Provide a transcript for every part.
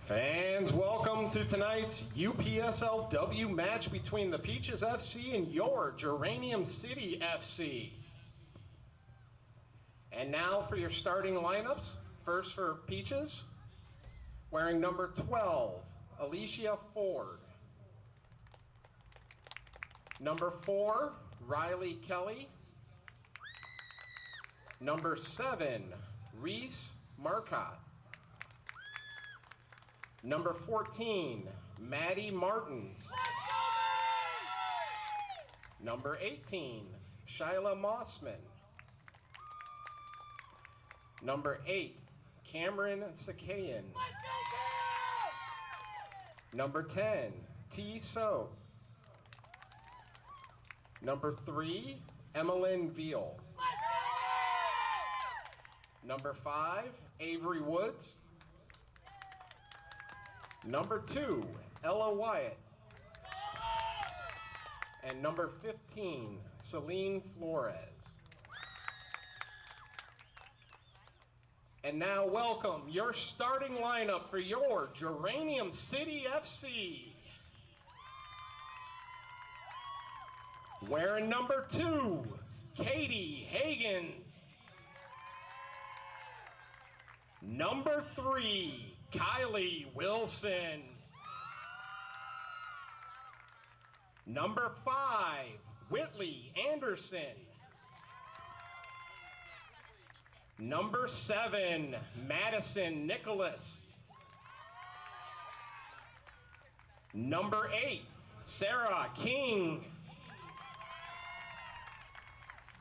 Fans, welcome to tonight's UPSLW match between the Peaches FC and your Geranium City FC. And now for your starting lineups. First for Peaches, wearing number 12, Alicia Ford. Number 4, Riley Kelly. Number 7, Reese Marcotte. Number 14, Maddie Martins. Number 18, Shyla Mossman. Number 8, Cameron Sakayan. Number 10, T. So. Number 3, Emmeline Veal. Number 5, Avery Woods. Number 2, Ella Wyatt. And number 15, Celine Flores. And now welcome your starting lineup for your Geranium City FC. Wearing number 2, Katie Hagan. Number 3, Kylie Wilson. Number 5, Whitley Anderson. Number 7, Madison Nicholas. Number 8, Sarah King.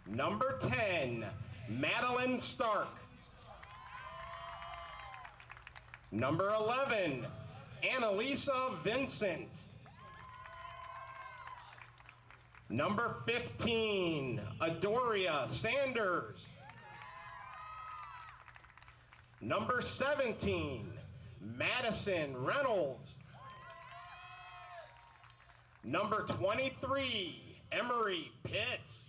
Number 10, Madeline Stark. Number 11, Annalisa Vincent. Number 15, Adoria Sanders. Number 17, Madison Reynolds. Number 23, Emery Pitts.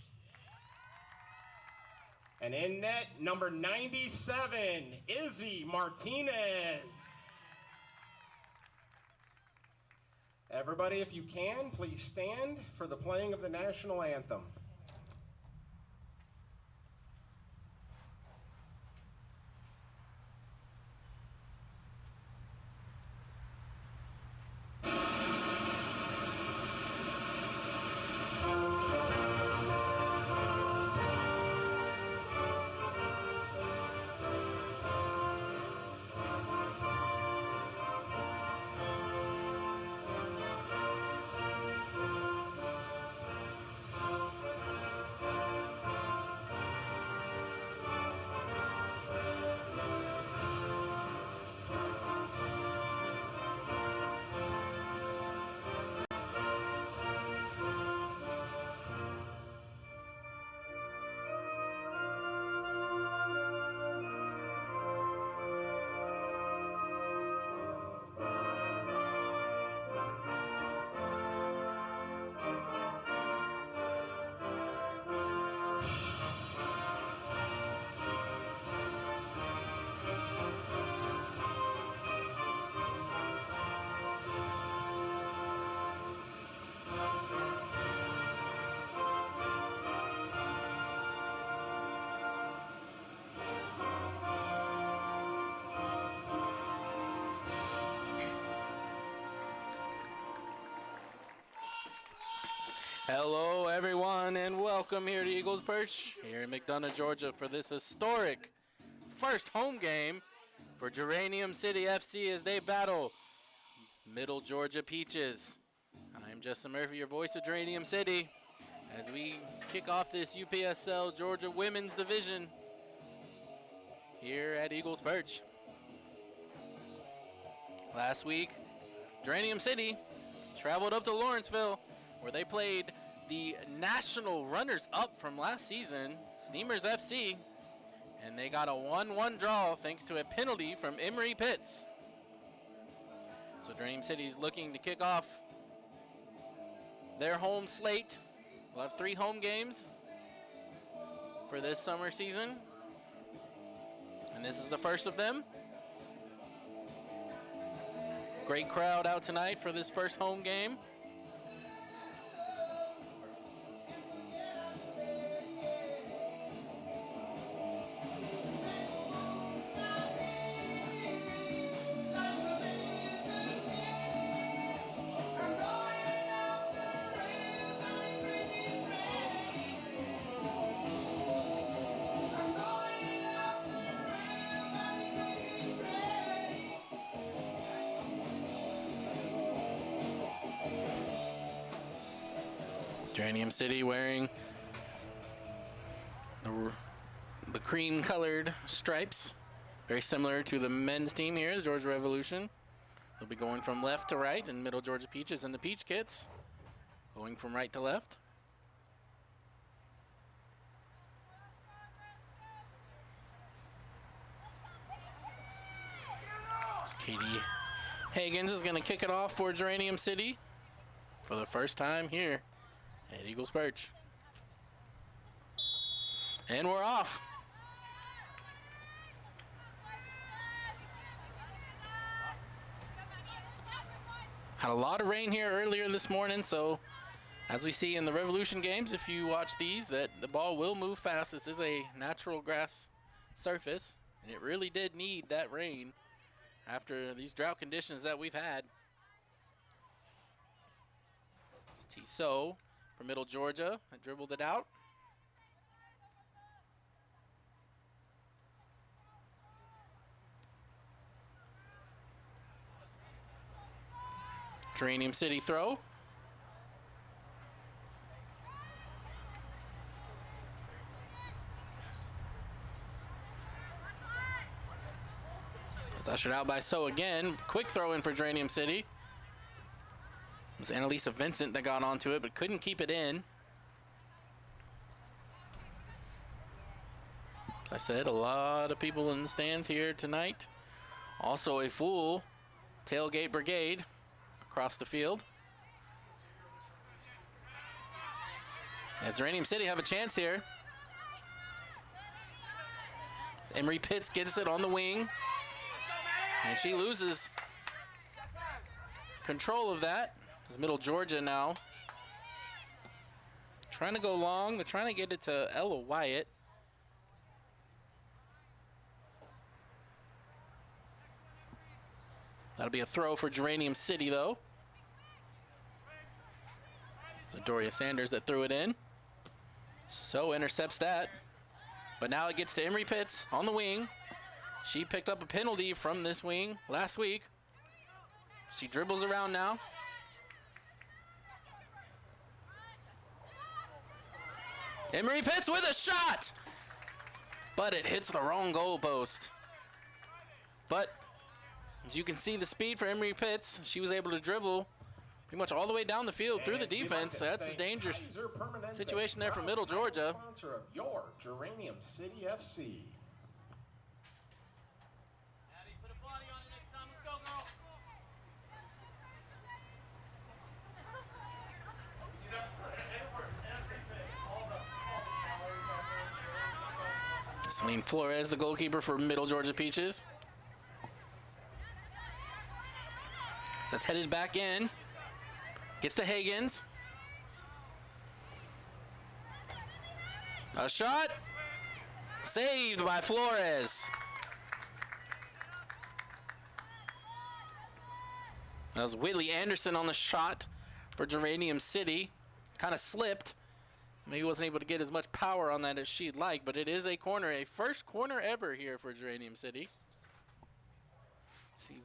And in net, number 97, Izzy Martinez. Everybody, if you can, please stand for the playing of the national anthem. Hello everyone and welcome here to Eagles Perch here in McDonough, Georgia for this historic first home game for Geranium City FC as they battle Middle Georgia Peaches. I'm Justin Murphy, your voice of Geranium City, as we kick off this UPSL Georgia Women's Division here at Eagles Perch. Last week, Geranium City traveled up to Lawrenceville where they played the national runners-up from last season, Steamers FC, and they got a 1-1 draw thanks to a penalty from Emery Pitts. So Geranium City is looking to kick off their home slate. We'll have 3 home games for this summer season, and this is the first of them. Great crowd out tonight for this first home game. Geranium City wearing the cream-colored stripes, very similar to the men's team here, Georgia Revolution. They'll be going from left to right, and Middle Georgia Peaches in the peach kits, going from right to left. Katie Higgins is going to kick it off for Geranium City for the first time here at Eagles Perch. And we're off. Had a lot of rain here earlier this morning, so as we see in the Revolution games, if you watch these, that the ball will move fast. This is a natural grass surface, and it really did need that rain after these drought conditions that we've had. It's Tissot from Middle Georgia. I dribbled it out. Geranium City throw. It's ushered out by So again. Quick throw in for Geranium City. It was Annalisa Vincent that got onto it, but couldn't keep it in. As I said, a lot of people in the stands here tonight. Also a full tailgate brigade across the field. As Geranium City have a chance here. Emery Pitts gets it on the wing. And she loses control of that. It's Middle Georgia now trying to go long. They're trying to get it to Ella Wyatt. That'll be a throw for Geranium City, though. So Doria Sanders that threw it in. So intercepts that. But now it gets to Emery Pitts on the wing. She picked up a penalty from this wing last week. She dribbles around now. Emery Pitts with a shot! But it hits the wrong goalpost. But as you can see the speed for Emery Pitts, she was able to dribble pretty much all the way down the field through the defense. That's a dangerous situation there for Middle Georgia. Sponsor of your Geranium City FC. Celine Flores, the goalkeeper for Middle Georgia Peaches. That's headed back in. Gets to Higgins. A shot. Saved by Flores. That was Whitley Anderson on the shot for Geranium City. Kind of slipped. Maybe wasn't able to get as much power on that as she'd like, but it is a corner, a first corner ever here for Geranium City. See,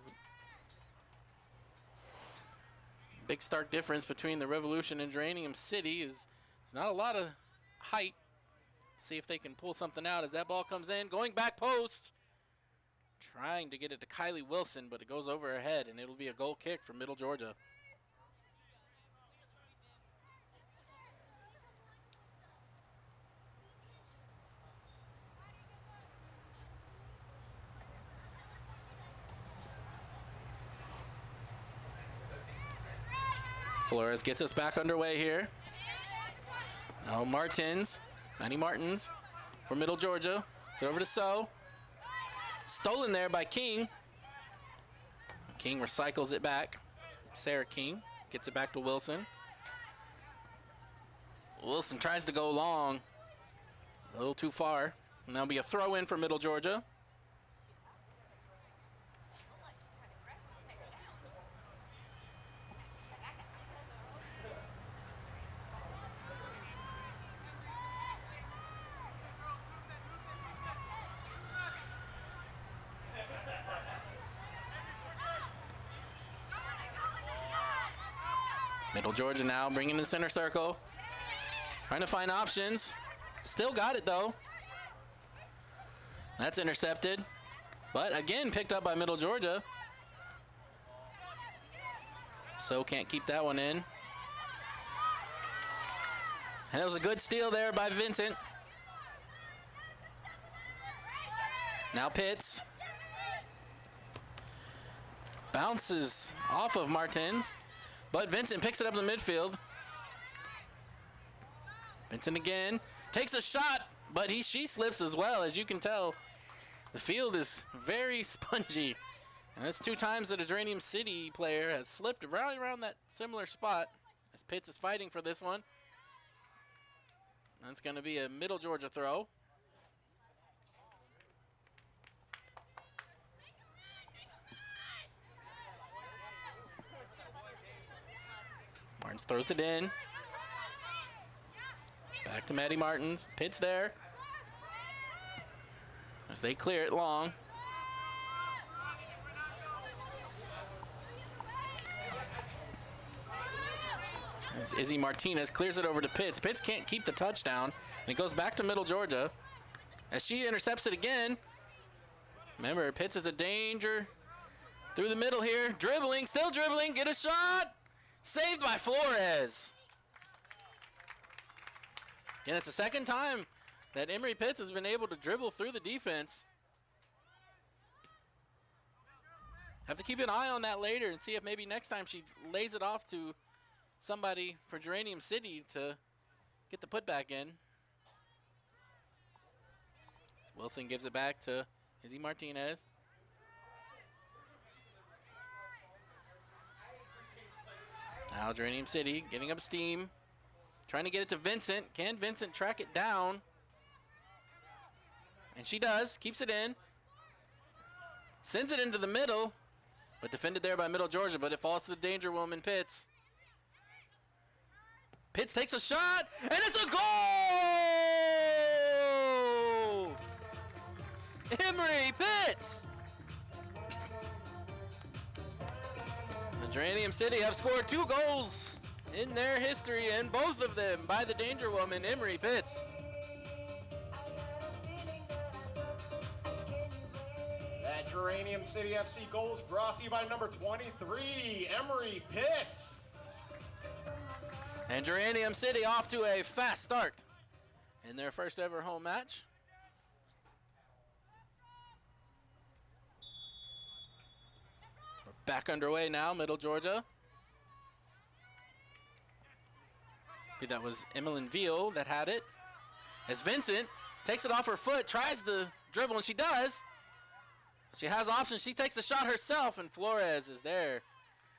big stark difference between the Revolution and Geranium City is there's not a lot of height. See if they can pull something out as that ball comes in, going back post. Trying to get it to Kylie Wilson, but it goes over her head, and it'll be a goal kick for Middle Georgia. Flores gets us back underway here. Now Manny Martins for Middle Georgia. It's over to So. Stolen there by King. King recycles it back. Sarah King gets it back to Wilson. Wilson tries to go long. A little too far. And that'll be a throw in for Middle Georgia. Middle Georgia now bringing the center circle. Trying to find options. Still got it though. That's intercepted. But again, picked up by Middle Georgia. So can't keep that one in. And it was a good steal there by Vincent. Now Pitts. Bounces off of Martins. But Vincent picks it up in the midfield. Vincent again. Takes a shot, but she slips as well. As you can tell, the field is very spongy. And that's 2 times that a Geranium City player has slipped right around that similar spot. As Pitts is fighting for this one. That's going to be a Middle Georgia throw. Martins throws it in. Back to Maddie Martins. Pitts there. As they clear it long. As Izzy Martinez clears it over to Pitts. Pitts can't keep the touchdown. And it goes back to Middle Georgia. As she intercepts it again. Remember, Pitts is a danger. Through the middle here. Dribbling, still dribbling. Get a shot. Saved by Flores. And it's the second time that Emery Pitts has been able to dribble through the defense. Have to keep an eye on that later and see if maybe next time she lays it off to somebody for Geranium City to get the putback in. Wilson gives it back to Izzy Martinez. Now Geranium City getting up steam. Trying to get it to Vincent. Can Vincent track it down? And she does. Keeps it in. Sends it into the middle. But defended there by Middle Georgia. But it falls to the danger woman, Pitts. Pitts takes a shot. And it's a goal! Emery Pitts! Geranium City have scored 2 goals in their history, and both of them by the danger woman, Emery Pitts. That Geranium City FC goal is brought to you by number 23, Emery Pitts. And Geranium City off to a fast start in their first ever home match. Back underway now, Middle Georgia. I think that was Emmeline Veal that had it. As Vincent takes it off her foot, tries to dribble, and she does. She has options. She takes the shot herself, and Flores is there.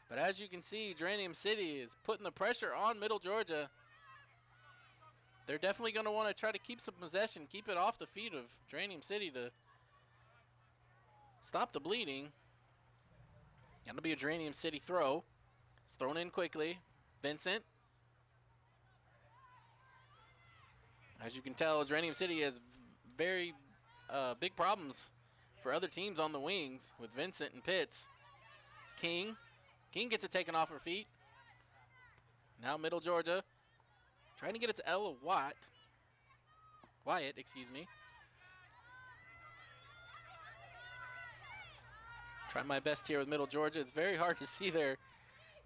But as you can see, Geranium City is putting the pressure on Middle Georgia. They're definitely going to want to try to keep some possession, keep it off the feet of Geranium City to stop the bleeding. That'll be a Geranium City throw. It's thrown in quickly. Vincent. As you can tell, Geranium City has very big problems for other teams on the wings with Vincent and Pitts. It's King. King gets it taken off her feet. Now Middle Georgia. Trying to get it to Ella Wyatt, excuse me. Try my best here with Middle Georgia. It's very hard to see their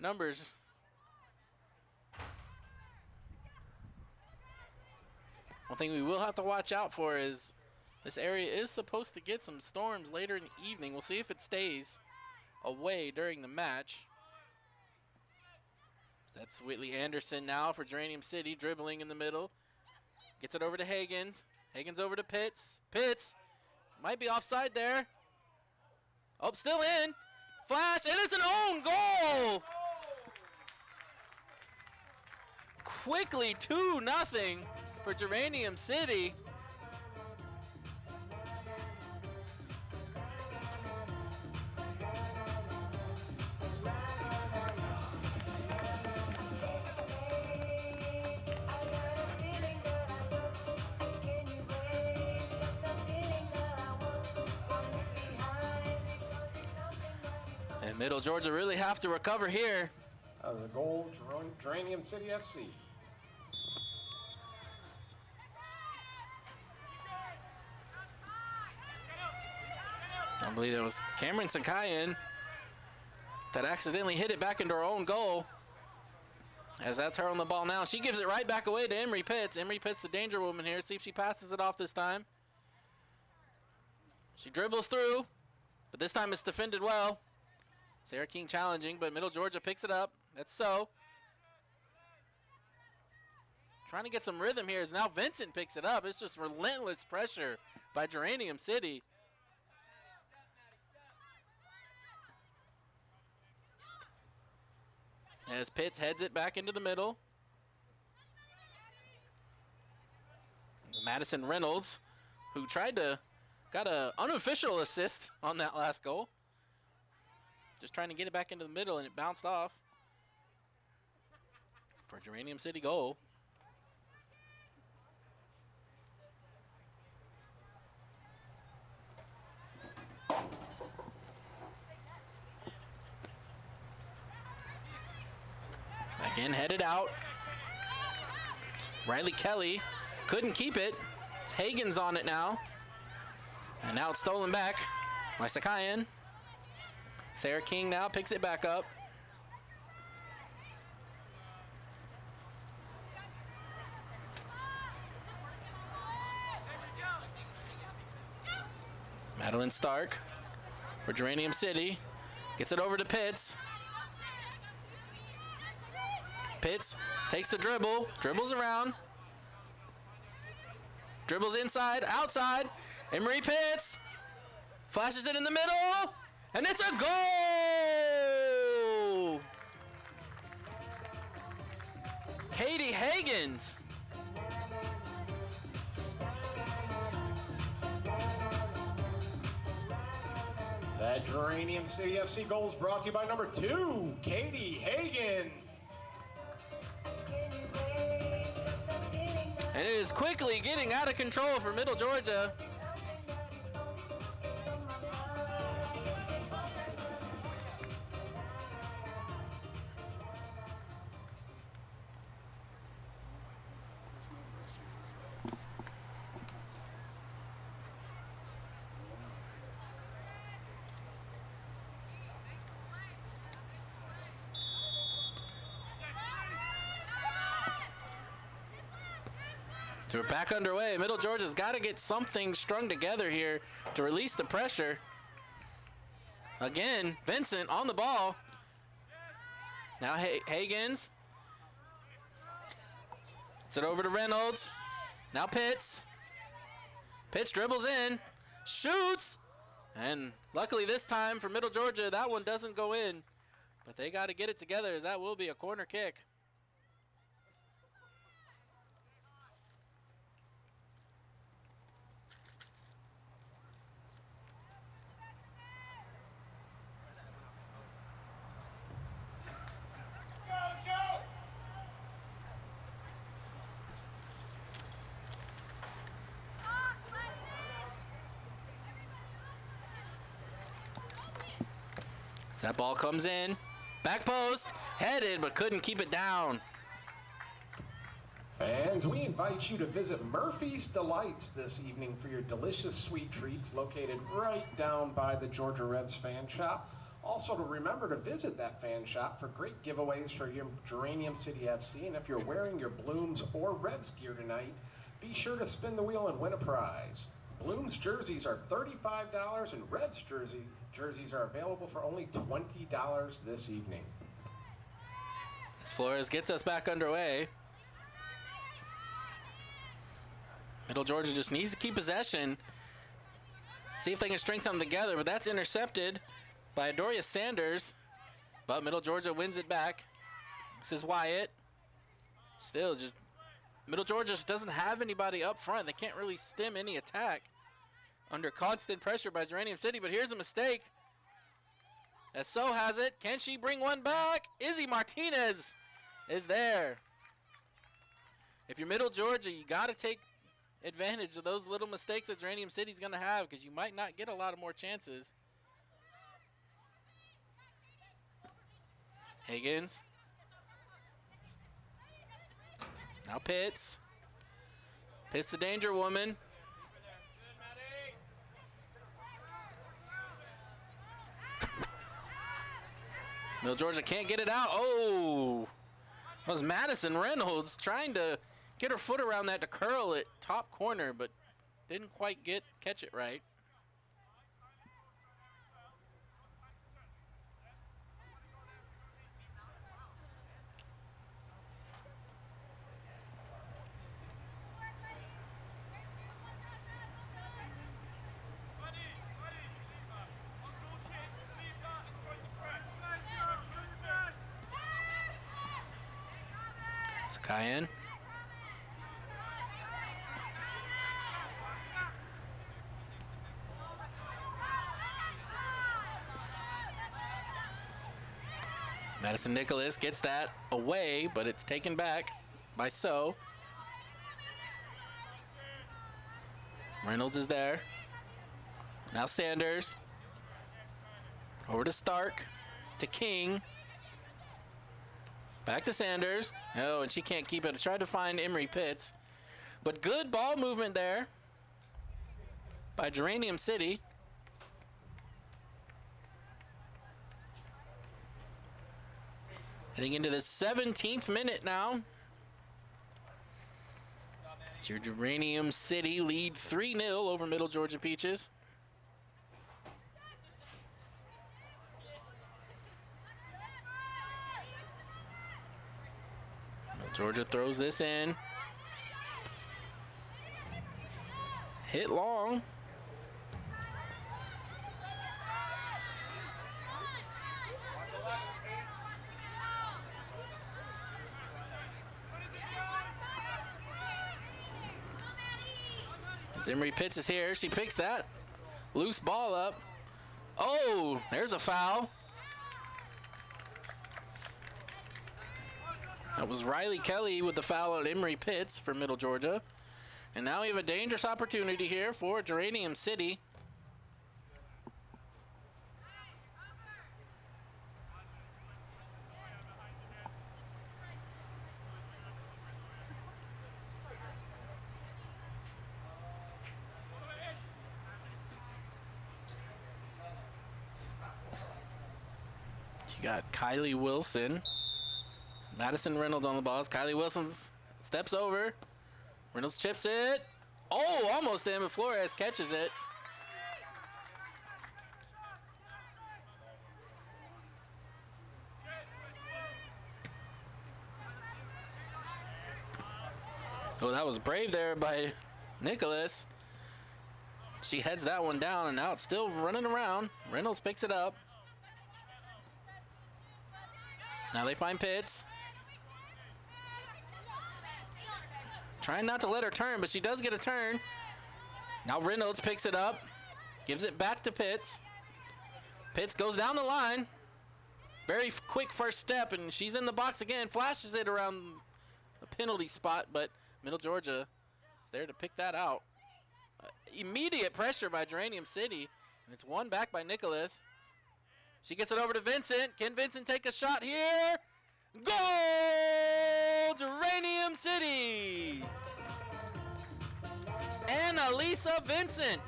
numbers. One thing we will have to watch out for is this area is supposed to get some storms later in the evening. We'll see if it stays away during the match. So that's Whitley Anderson now for Geranium City, dribbling in the middle. Gets it over to Higgins. Higgins over to Pitts. Pitts might be offside there. Oh, still in. Flash, and it's an own goal. Quickly 2-0 for Geranium City. And Middle Georgia really have to recover here. The goal, Geranium City FC. I believe it was Cameron Sakayan that accidentally hit it back into her own goal. As that's her on the ball now. She gives it right back away to Emery Pitts. Emery Pitts, the danger woman here. See if she passes it off this time. She dribbles through, but this time it's defended well. Sarah King challenging, but Middle Georgia picks it up. That's so. Trying to get some rhythm here as now Vincent picks it up. It's just relentless pressure by Geranium City. As Pitts heads it back into the middle. Madison Reynolds, who got an unofficial assist on that last goal. Just trying to get it back into the middle, and it bounced off for Geranium City goal. Again, headed out. Riley Kelly couldn't keep it. It's Hagen's on it now. And now it's stolen back by Sakayan. Sarah King now picks it back up. Madeline Stark for Geranium City. Gets it over to Pitts. Pitts takes the dribble, dribbles around. Dribbles inside, outside. Emery Pitts flashes it in the middle. And it's a goal! Katie Hagens. That Geranium City FC goal is brought to you by number 2, Katie Hagen. And it is quickly getting out of control for Middle Georgia. So we're back underway. Middle Georgia's got to get something strung together here to release the pressure. Again, Vincent on the ball. Now Hagens. It's it over to Reynolds. Now Pitts. Pitts dribbles in. Shoots. And luckily this time for Middle Georgia, that one doesn't go in. But they got to get it together as that will be a corner kick. So that ball comes in, back post, headed, but couldn't keep it down. Fans, we invite you to visit Murphy's Delights this evening for your delicious sweet treats located right down by the Georgia Reds fan shop. Also to remember to visit that fan shop for great giveaways for your Geranium City FC. And if you're wearing your Blooms or Reds gear tonight, be sure to spin the wheel and win a prize. Blooms jerseys are $35 and Reds jerseys are available for only $20 this evening. As Flores gets us back underway. Middle Georgia just needs to keep possession. See if they can string something together, but that's intercepted. by Adoria Sanders, but Middle Georgia wins it back. This is Wyatt. Still, just Middle Georgia just doesn't have anybody up front. They can't really stem any attack under constant pressure by Geranium City, but here's a mistake. As So has it. Can she bring one back? Izzy Martinez is there. If you're Middle Georgia, you got to take advantage of those little mistakes that Geranium City's going to have, because you might not get a lot of more chances. Higgins. Now Pitts. Pitts the danger woman. Middle Georgia can't get it out. Oh, that was Madison Reynolds trying to get her foot around that to curl it top corner, but didn't quite catch it right. Cayenne. Madison Nicholas gets that away, but it's taken back by So. Reynolds is there. Now Sanders. Over to Stark. To King. Back to Sanders. Oh, and she can't keep it. I tried to find Emery Pitts. But good ball movement there by Geranium City. Heading into the 17th minute now. It's your Geranium City lead 3-0 over Middle Georgia Peaches. Georgia throws this in. Hit long. Emery Pitts is here. She picks that loose ball up. Oh, there's a foul. That was Riley Kelly with the foul on Emery Pitts for Middle Georgia. And now we have a dangerous opportunity here for Geranium City. You got Kylie Wilson. Madison Reynolds on the ball. Kylie Wilson steps over. Reynolds chips it. Oh, almost in, but Flores catches it. Oh, that was brave there by Nicholas. She heads that one down, and now it's still running around. Reynolds picks it up. Now they find Pitts. Trying not to let her turn, but she does get a turn. Now Reynolds picks it up, gives it back to Pitts. Pitts goes down the line. Very quick first step, and she's in the box again. Flashes it around the penalty spot, but Middle Georgia is there to pick that out. Immediate pressure by Geranium City, and it's won back by Nicholas. She gets it over to Vincent. Can Vincent take a shot here? Goal! Geranium City! Annalisa Vincent.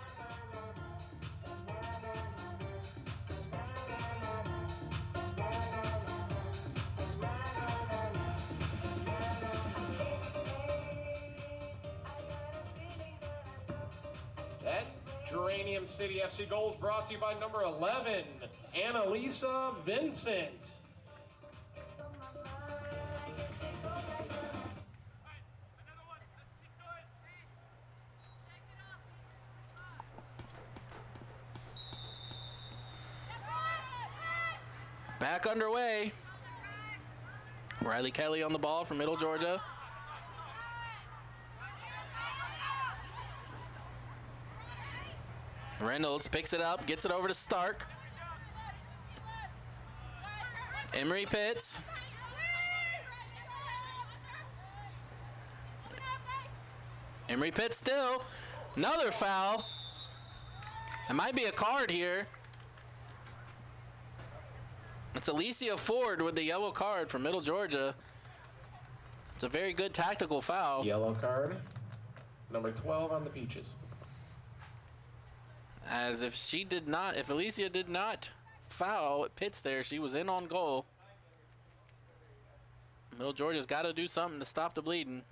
That Geranium City FC goal is brought to you by number 11, Annalisa Vincent. back underway. Riley Kelly on the ball from Middle Georgia. Reynolds picks it up, gets it over to Stark. Emery Pitts. Emery Pitts still. Another foul. It might be a card here. It's Alicia Ford with the yellow card from Middle Georgia. It's a very good tactical foul. Yellow card, number 12 on the Peaches. As if Alicia did not foul Pitts there, she was in on goal. Middle Georgia's got to do something to stop the bleeding.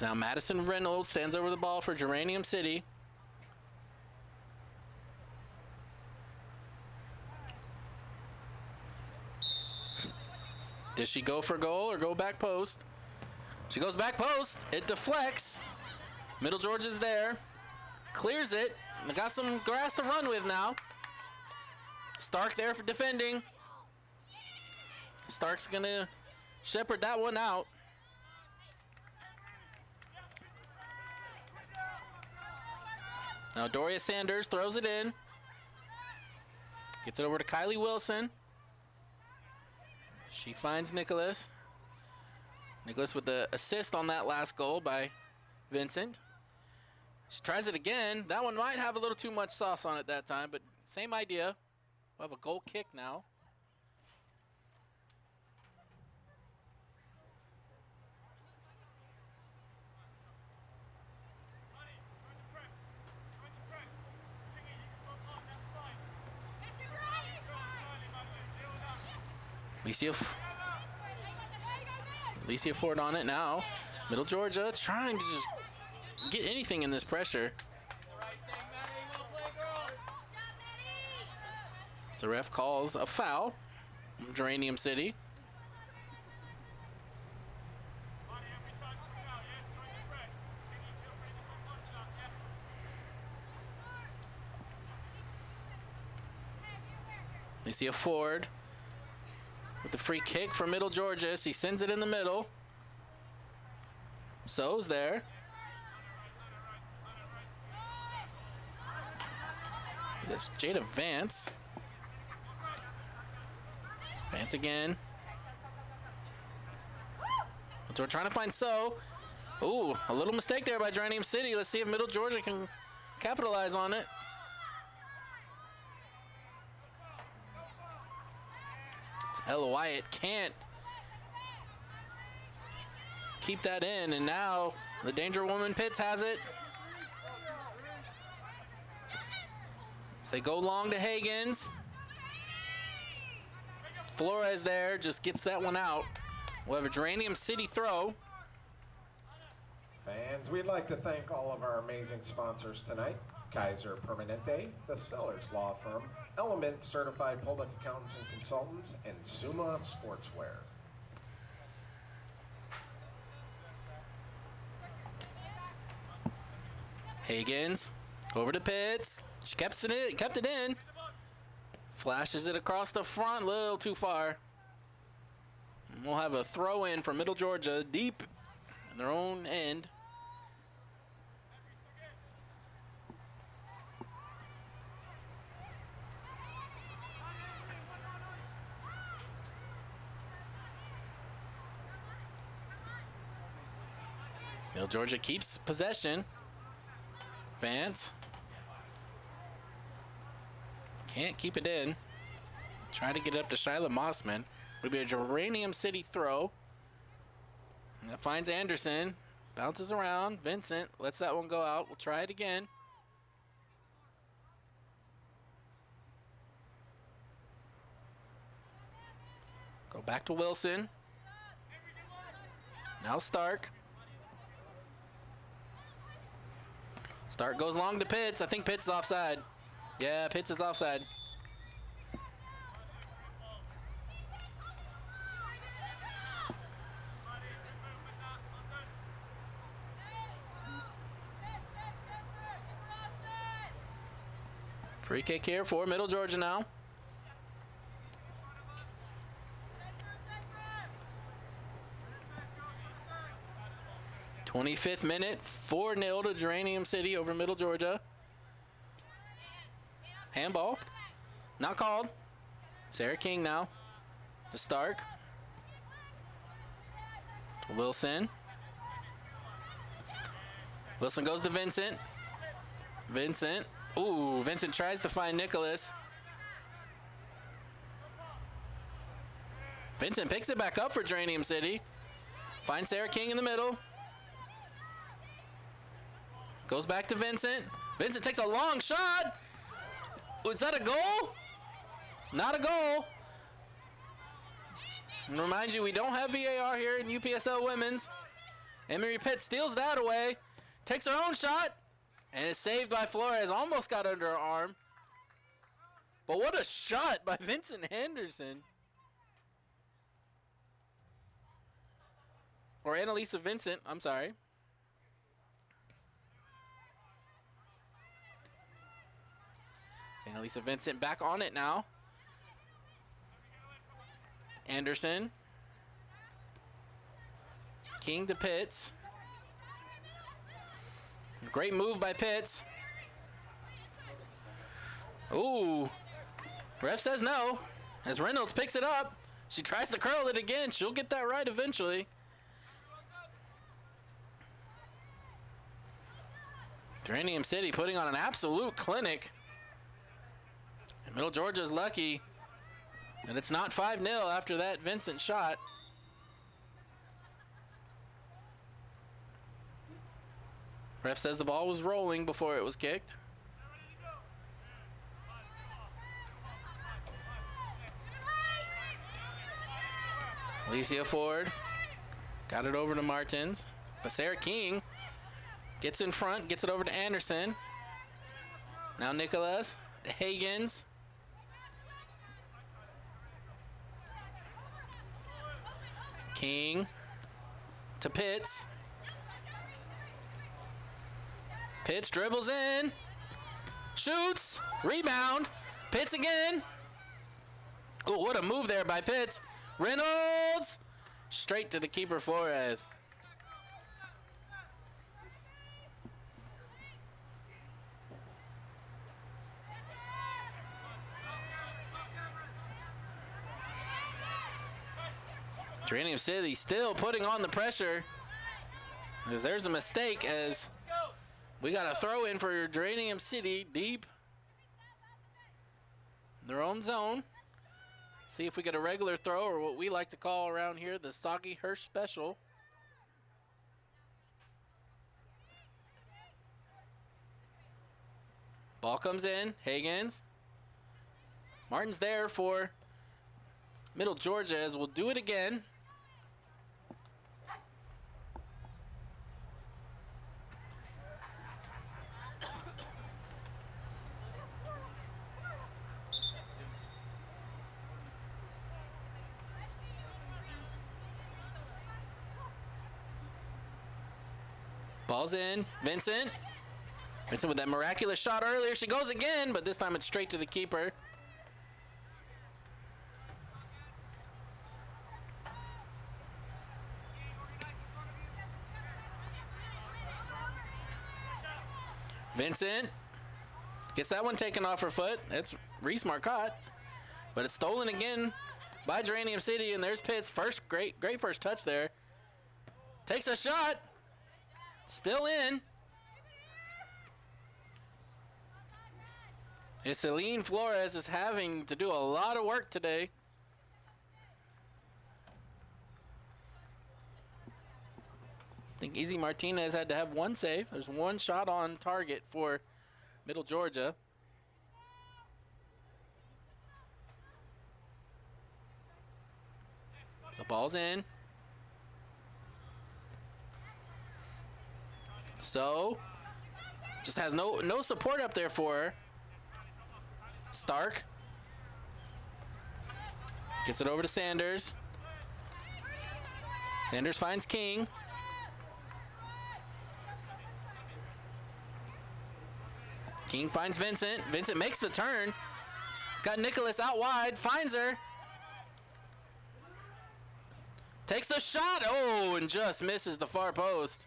Now Madison Reynolds stands over the ball for Geranium City. Does she go for goal or go back post? She goes back post. It deflects. Middle Georgia's there. Clears it. They got some grass to run with now. Stark there for defending. Stark's going to shepherd that one out. Now Doria Sanders throws it in. Gets it over to Kylie Wilson. She finds Nicholas. Nicholas with the assist on that last goal by Vincent. She tries it again. That one might have a little too much sauce on it that time, but same idea. We'll have a goal kick now. Alicia Ford on it now. Middle Georgia trying to just get anything in this pressure. The ref calls a foul. Geranium City. Alicia Ford with the free kick from Middle Georgia. She sends it in the middle. So's there. That's Jada Vance. Vance again. So we're trying to find So. Ooh, a little mistake there by Geranium City. Let's see if Middle Georgia can capitalize on it. Ella Wyatt can't keep that in, and now the Danger Woman Pitts has it. So they go long to Hagens. Flores there just gets that one out. We'll have a Geranium City throw. Fans, we'd like to thank all of our amazing sponsors tonight. Kaiser Permanente, the Sellers Law Firm, Element Certified Public Accountants and Consultants, and Suma Sportswear. Hagens over to Pitts. She kept it in. Flashes it across the front, a little too far. And we'll have a throw in from Middle Georgia, deep in their own end. Middle Georgia keeps possession. Vance. Can't keep it in. Try to get it up to Shyla Mossman. Would be a Geranium City throw. And that finds Anderson. Bounces around. Vincent lets that one go out. We'll try it again. Go back to Wilson. Now Stark. Stark goes long to Pitts. I think Pitts is offside. Yeah, Pitts is offside. Free kick here for Middle Georgia now. 25th minute, 4-0 to Geranium City over Middle Georgia. Handball. Not called. Sarah King now to Stark. To Wilson. Wilson goes to Vincent. Vincent. Ooh, Vincent tries to find Nicholas. Vincent picks it back up for Geranium City. Finds Sarah King in the middle. Goes back to Vincent. Vincent takes a long shot. Was that a goal? Not a goal. And remind you, we don't have VAR here in UPSL Women's. Emery Pitt steals that away. Takes her own shot. And is saved by Flores. Almost got under her arm. But what a shot by Vincent Henderson. Or Annalisa Vincent, I'm sorry. Annalisa Vincent back on it now. Anderson. King to Pitts. Great move by Pitts. Ooh. Ref says no. As Reynolds picks it up. She tries to curl it again. She'll get that right eventually. Geranium City putting on an absolute clinic. And Middle Georgia's lucky. And it's not 5-0 after that Vincent shot. Ref says the ball was rolling before it was kicked. Alicia Ford got it over to Martins. But Sarah King gets in front, gets it over to Anderson. Now Nicholas to Higgins. King to Pitts. Pitts dribbles in. Shoots. Rebound. Pitts again. Oh, what a move there by Pitts. Reynolds. Straight to the keeper, Flores. Geranium City still putting on the pressure. As there's a mistake as we got a throw in for Geranium City deep in their own zone. See if we get a regular throw, or what we like to call around here the Soggy Hirsch Special. Ball comes in. Higgins. Martin's there for Middle Georgia as we'll do it again. Ball's in. Vincent. Vincent with that miraculous shot earlier. She goes again, but this time it's straight to the keeper. Vincent gets that one taken off her foot. That's Reese Marcotte. But it's stolen again by Geranium City, and there's Pitt's great first touch there. Takes a shot. Still in. And Celine Flores is having to do a lot of work today. I think Izzy Martinez had to have one save. There's one shot on target for Middle Georgia. So ball's in. So just has no support up there for her. Stark. Gets it over to Sanders. Sanders finds King. King finds Vincent. Vincent makes the turn. He's got Nicholas out wide. Finds her. Takes the shot. Oh, and just misses the far post.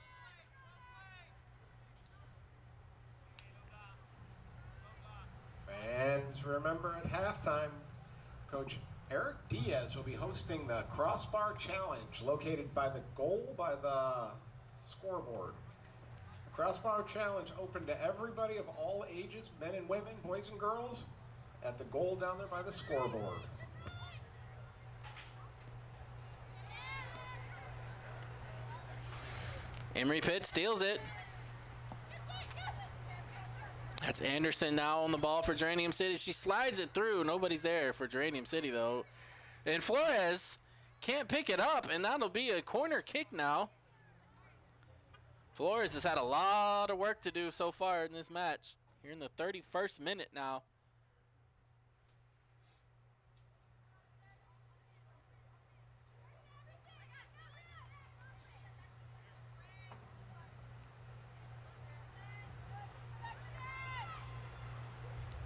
Fans, remember at halftime, Coach Eric Diaz will be hosting the Crossbar Challenge located by the goal by the scoreboard. The Crossbar Challenge open to everybody of all ages, men and women, boys and girls, at the goal down there by the scoreboard. Emery Pitt steals it. That's Anderson now on the ball for Geranium City. She slides it through. Nobody's there for Geranium City, though. And Flores can't pick it up, and that'll be a corner kick now. Flores has had a lot of work to do so far in this match. Here in the 31st minute now.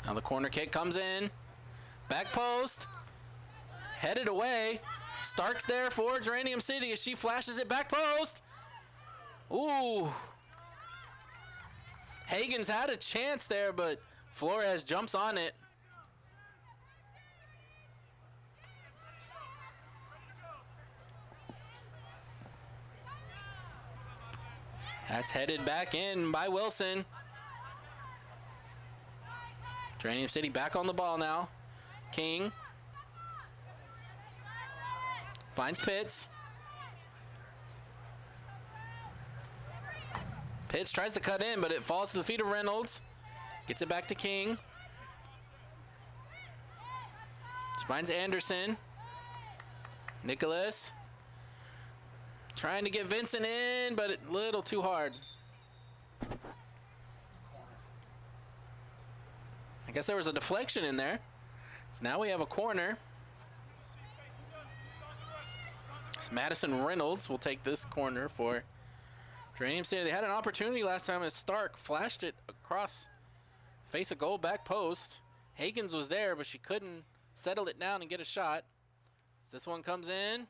Now the corner kick comes in. Back post. Headed away. Stark's there for Geranium City as she flashes it back post. Ooh. Hagen's had a chance there, but Flores jumps on it. That's headed back in by Wilson. Geranium City back on the ball now. King. Finds Pitts. Pitts tries to cut in, but it falls to the feet of Reynolds. Gets it back to King. She finds Anderson. Nicholas. Trying to get Vincent in, but a little too hard. I guess there was a deflection in there. So now we have a corner. So Madison Reynolds will take this corner for Geranium City. They had an opportunity last time as Stark flashed it across face of goal back post. Hagens was there, but she couldn't settle it down and get a shot. This one comes in.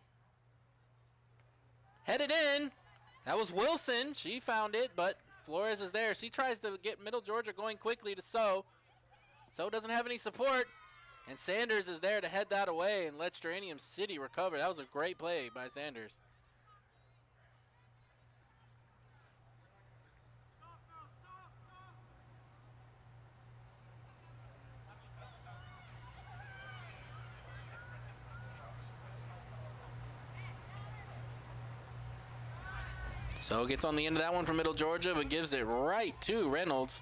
Headed in. That was Wilson. She found it, but Flores is there. She tries to get Middle Georgia going quickly to So. So doesn't have any support. And Sanders is there to head that away and lets Geranium City recover. That was a great play by Sanders. So gets on the end of that one from Middle Georgia, but gives it right to Reynolds.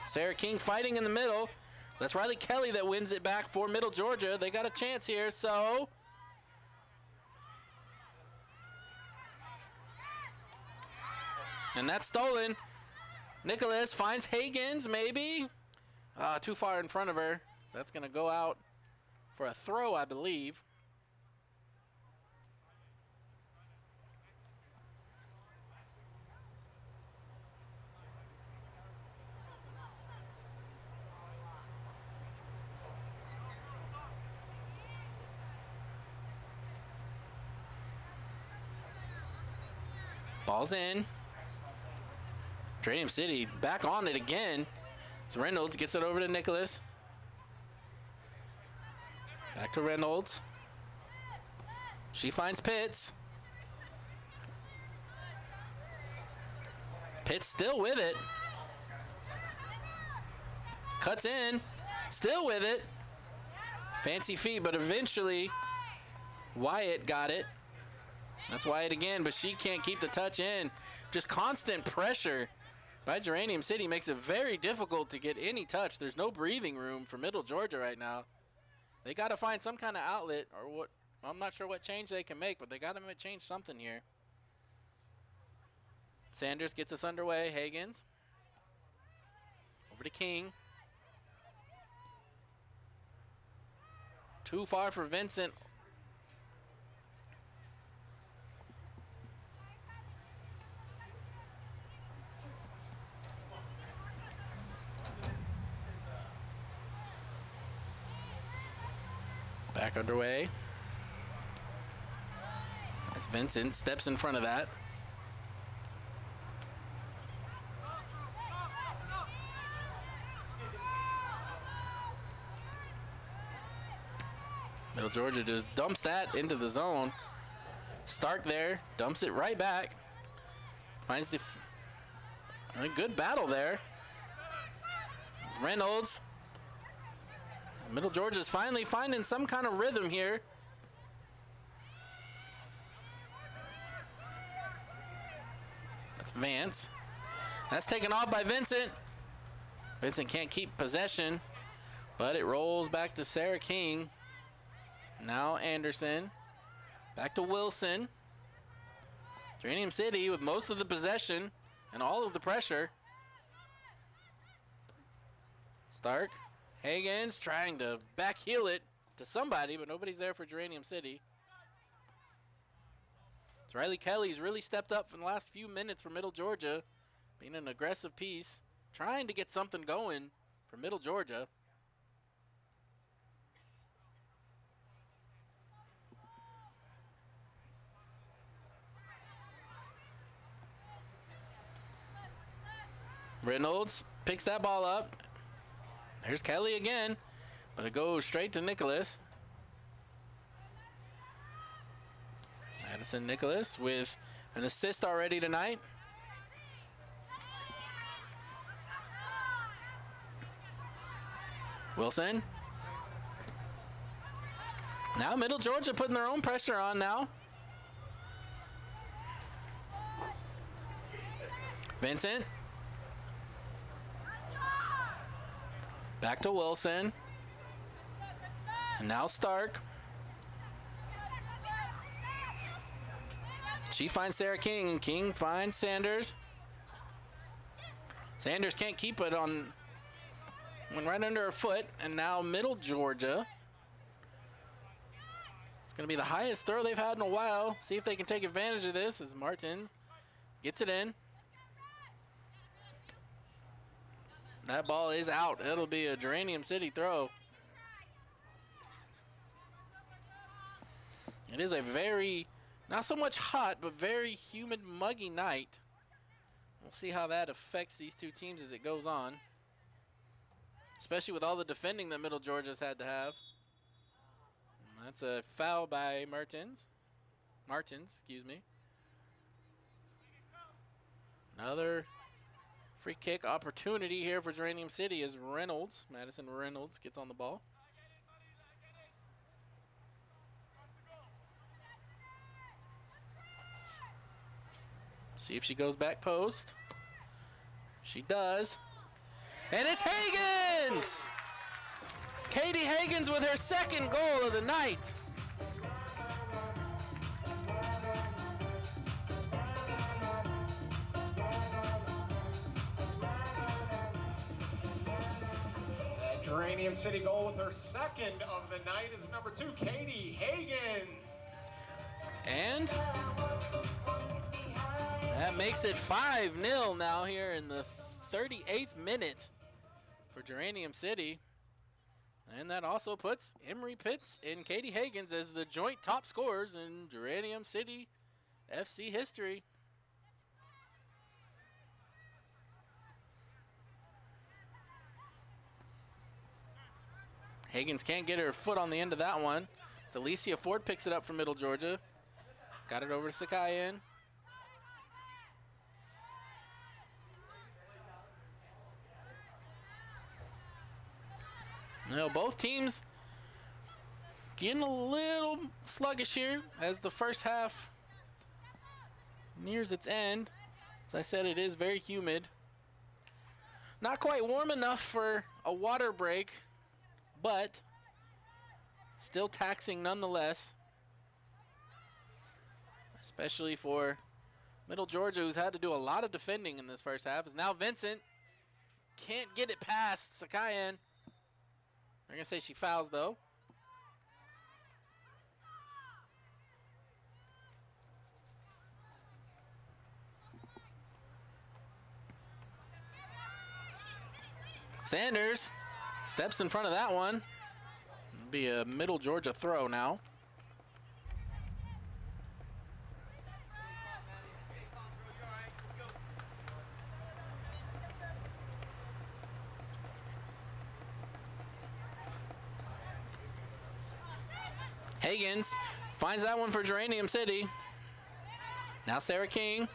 Sarah King fighting in the middle. That's Riley Kelly that wins it back for Middle Georgia. They got a chance here, so. And that's stolen. Nicholas finds Hagens, maybe. Too far in front of her. So that's going to go out for a throw, I believe. Ball's in. Geranium City back on it again. So Reynolds gets it over to Nicholas. Back to Reynolds. She finds Pitts. Pitts still with it. Cuts in. Still with it. Fancy feet, but eventually Wyatt got it. That's Wyatt again, but she can't keep the touch in. Just constant pressure by Geranium City makes it very difficult to get any touch. There's no breathing room for Middle Georgia right now. They got to find some kind of outlet or what. I'm not sure what change they can make, but they got to change something here. Sanders gets us underway. Hagens. Over to King. Too far for Vincent. Back underway. As Vincent steps in front of that. Middle Georgia just dumps that into the zone. Stark there, dumps it right back. Finds the a good battle there. It's Reynolds. Middle Georgia's finally finding some kind of rhythm here. That's Vance. That's taken off by Vincent. Vincent can't keep possession, but it rolls back to Sarah King. Now Anderson. Back to Wilson. Geranium City with most of the possession and all of the pressure. Stark. Hagens trying to back heel it to somebody, but nobody's there for Geranium City. So Riley Kelly's really stepped up in the last few minutes for Middle Georgia, being an aggressive piece, trying to get something going for Middle Georgia. Reynolds picks that ball up. There's Kelly again, but it goes straight to Nicholas. Madison Nicholas with an assist already tonight. Wilson. Now Middle Georgia putting their own pressure on now. Vincent. Back to Wilson. And now Stark. She finds Sarah King, and King finds Sanders. Sanders can't keep it on. Went right under her foot, and now Middle Georgia. It's going to be the highest throw they've had in a while. See if they can take advantage of this as Martins gets it in. That ball is out. It'll be a Geranium City throw. It is a very, not so much hot, but very humid, muggy night. We'll see how that affects these two teams as it goes on. Especially with all the defending that Middle Georgia's had to have. And that's a foul by Martins, excuse me. Another free kick opportunity here for Geranium City as Reynolds, Madison Reynolds, gets on the ball. See if she goes back post. She does. And it's Hagens! Katie Hagens with her second goal of the night. Geranium City goal with her second of the night is number 2, Katie Hagen. And that makes it 5-0 now here in the 38th minute for Geranium City. And that also puts Emery Pitts and Katie Hagens as the joint top scorers in Geranium City FC history. Hagens can't get her foot on the end of that one. So Alicia Ford picks it up from Middle Georgia. Got it over to Sakayan. Now both teams getting a little sluggish here as the first half nears its end. As I said, it is very humid. Not quite warm enough for a water break, but still taxing nonetheless. Especially for Middle Georgia, who's had to do a lot of defending in this first half. Is now Vincent. Can't get it past Sakayan. They're going to say she fouls, though. Sanders steps in front of that one. It'll be a middle Georgia throw now. Higgins finds that one for Geranium City. Now Sarah King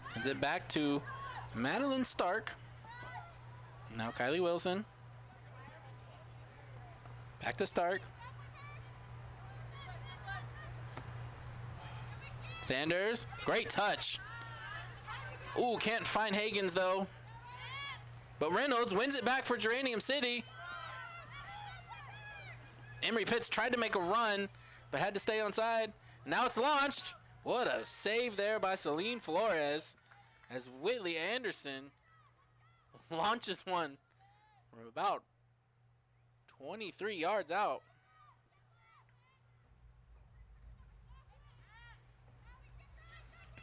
sends it back to Madeline Stark. Now Kylie Wilson. Back to Stark. Sanders, great touch. Ooh, can't find Higgins though. But Reynolds wins it back for Geranium City. Emery Pitts tried to make a run, but had to stay onside. Now it's launched. What a save there by Celine Flores as Whitley Anderson launches one from about 23 yards out.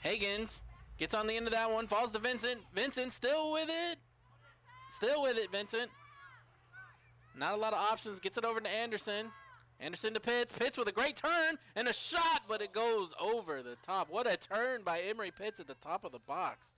Higgins gets on the end of that one, falls to Vincent. Vincent still with it. Still with it, Vincent. Not a lot of options. Gets it over to Anderson. Anderson to Pitts. Pitts with a great turn and a shot, but it goes over the top. What a turn by Emery Pitts at the top of the box.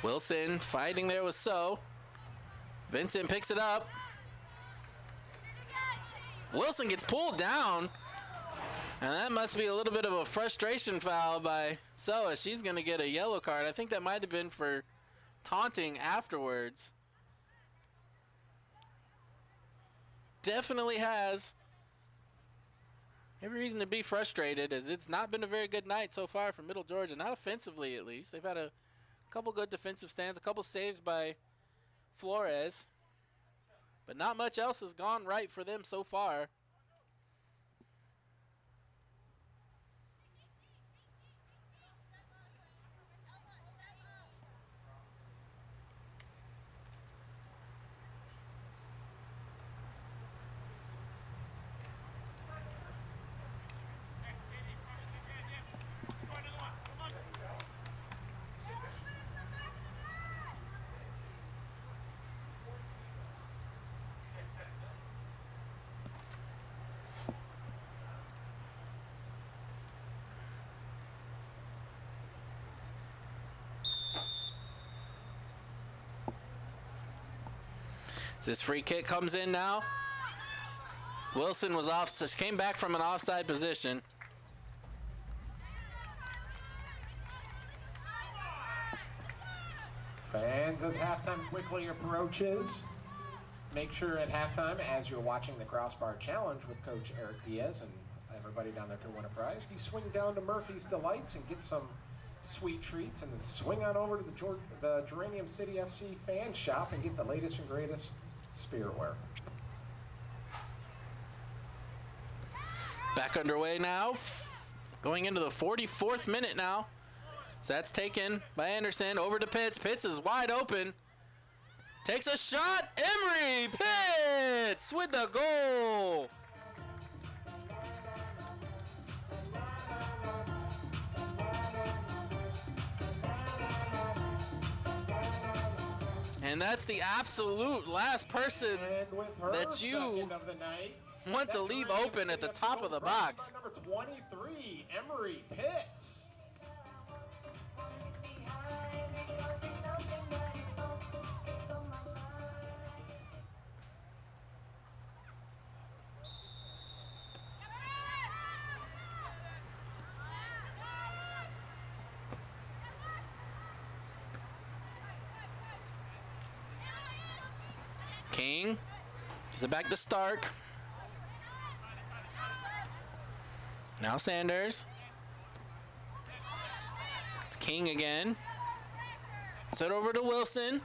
Wilson fighting there with So. Vincent picks it up. Wilson gets pulled down. And that must be a little bit of a frustration foul by So, as she's going to get a yellow card. I think that might have been for taunting afterwards. Definitely has every reason to be frustrated, as it's not been a very good night so far for Middle Georgia. Not offensively, at least. They've had a couple good defensive stands, a couple saves by Flores, but not much else has gone right for them so far. This free kick comes in now. Wilson was off, came back from an offside position. Fans, as halftime quickly approaches, make sure at halftime, as you're watching the Crossbar Challenge with Coach Eric Diaz, and everybody down there can win a prize, you swing down to Murphy's Delights and get some sweet treats, and then swing on over to the Geranium City FC fan shop and get the latest and greatest spiritware. Back underway now, going into the 44th minute now. So that's taken by Anderson, over to Pitts. Pitts is wide open. Takes a shot, Emery Pitts with the goal. And that's the absolute last person that you want to leave open at the top of the box. Number 23, Emery Pitts. King gives it back to Stark. Now Sanders. It's King again. Set over to Wilson.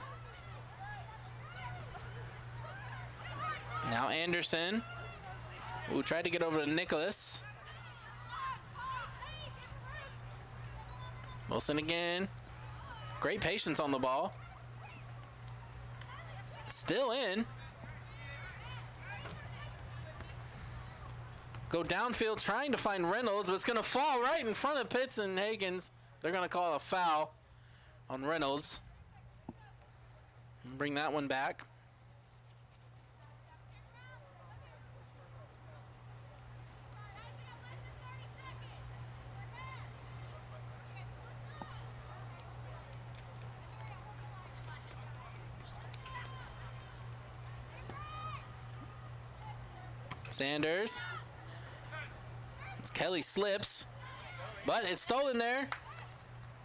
Now Anderson. Ooh, tried to get over to Nicholas. Wilson again. Great patience on the ball. Still in. Go downfield trying to find Reynolds, but it's going to fall right in front of Pitts and Higgins. They're going to call a foul on Reynolds. Bring that one back. Sanders. Kelly slips, but it's stolen there.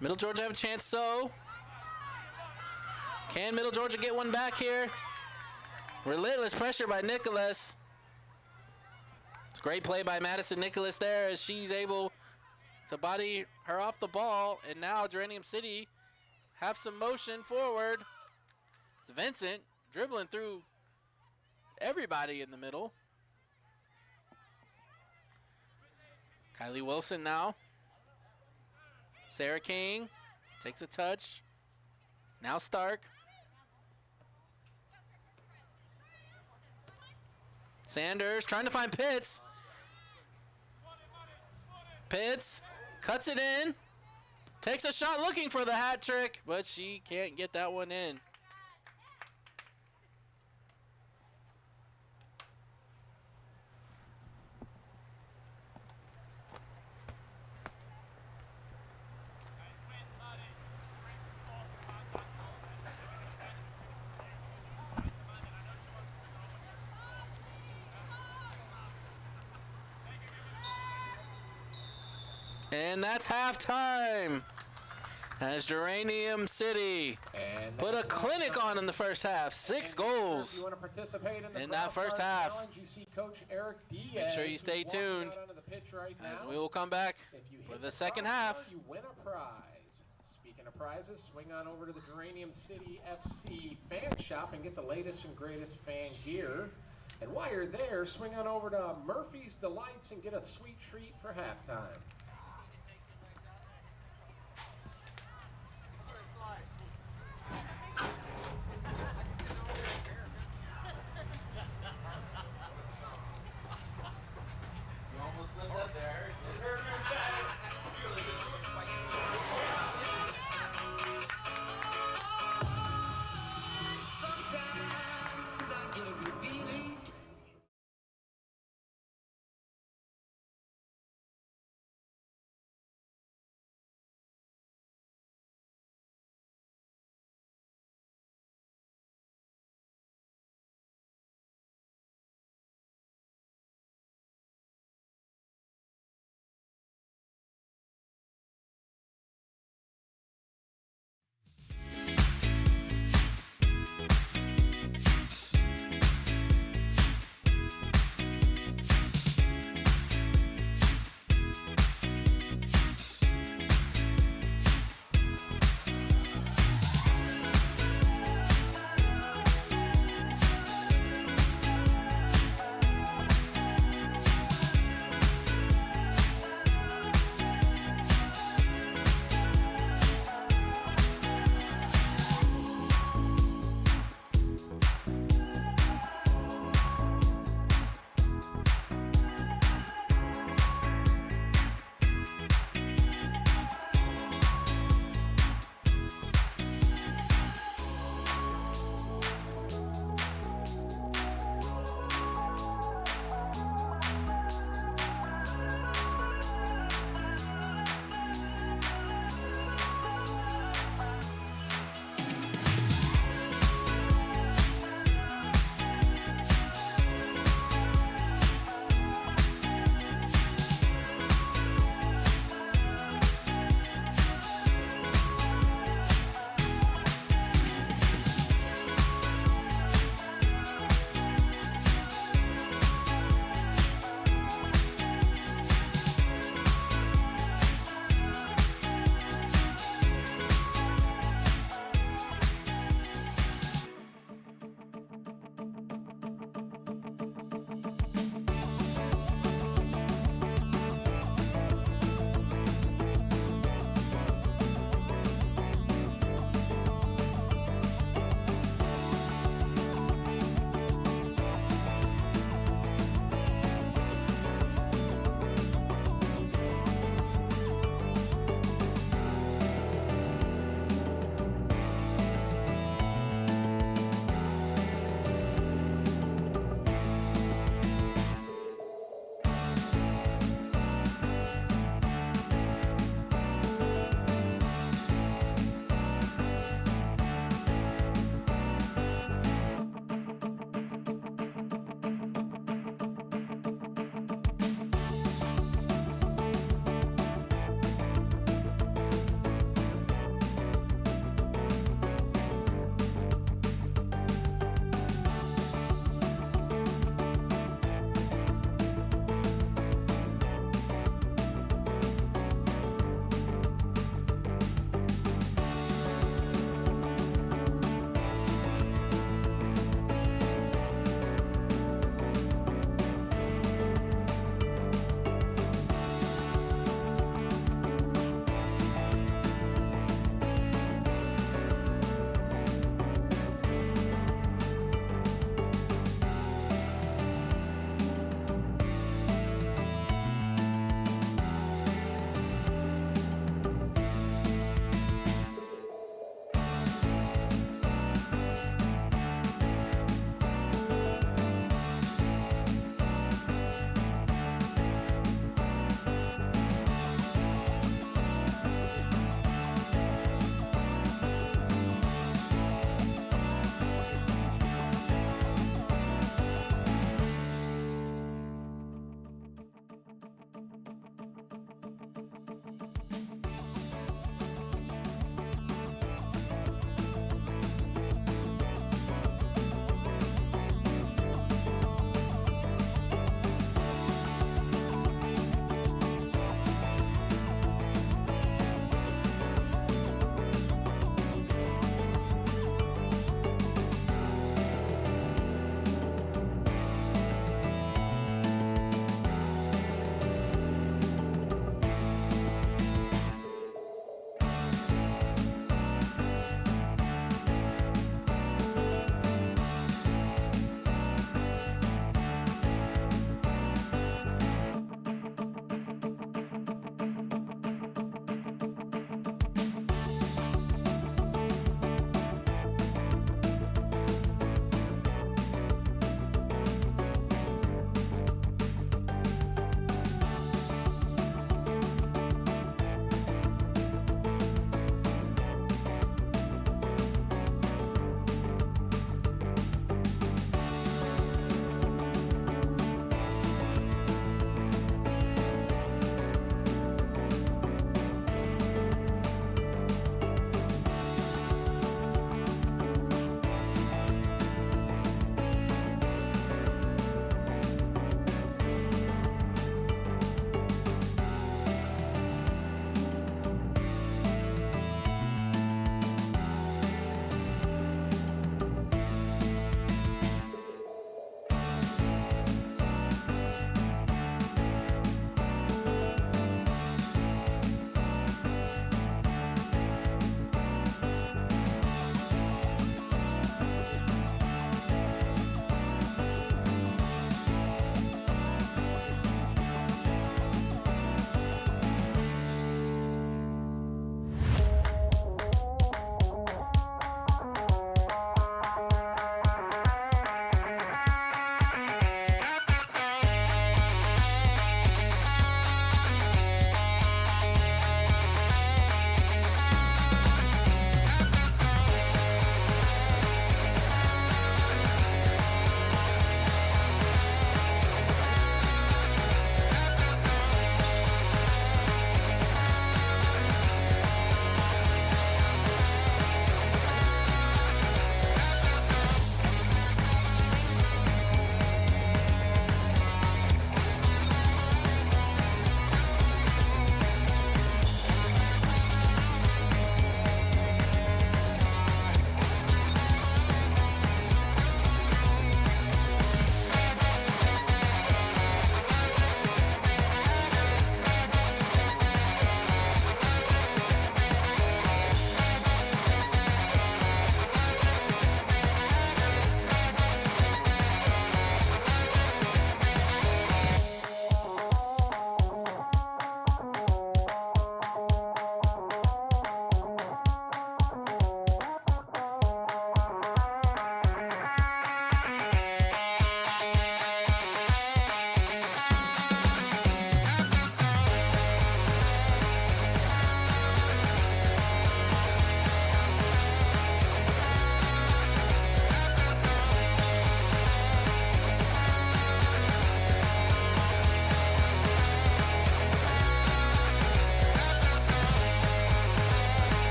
Middle Georgia have a chance, so can Middle Georgia get one back here? Relentless pressure by Nicholas. It's a great play by Madison Nicholas there as she's able to body her off the ball, and now Geranium City have some motion forward. It's Vincent dribbling through everybody in the middle. Kylie Wilson now. Sarah King takes a touch. Now Stark. Sanders trying to find Pitts. Pitts cuts it in. Takes a shot looking for the hat trick, but she can't get that one in. And that's halftime as Geranium City put a clinic on in the first half. 6 goals in that first half. Make sure you stay tuned as we will come back for the second half. You win a prize. Speaking of prizes, swing on over to the Geranium City FC fan shop and get the latest and greatest fan gear. And while you're there, swing on over to Murphy's Delights and get a sweet treat for halftime.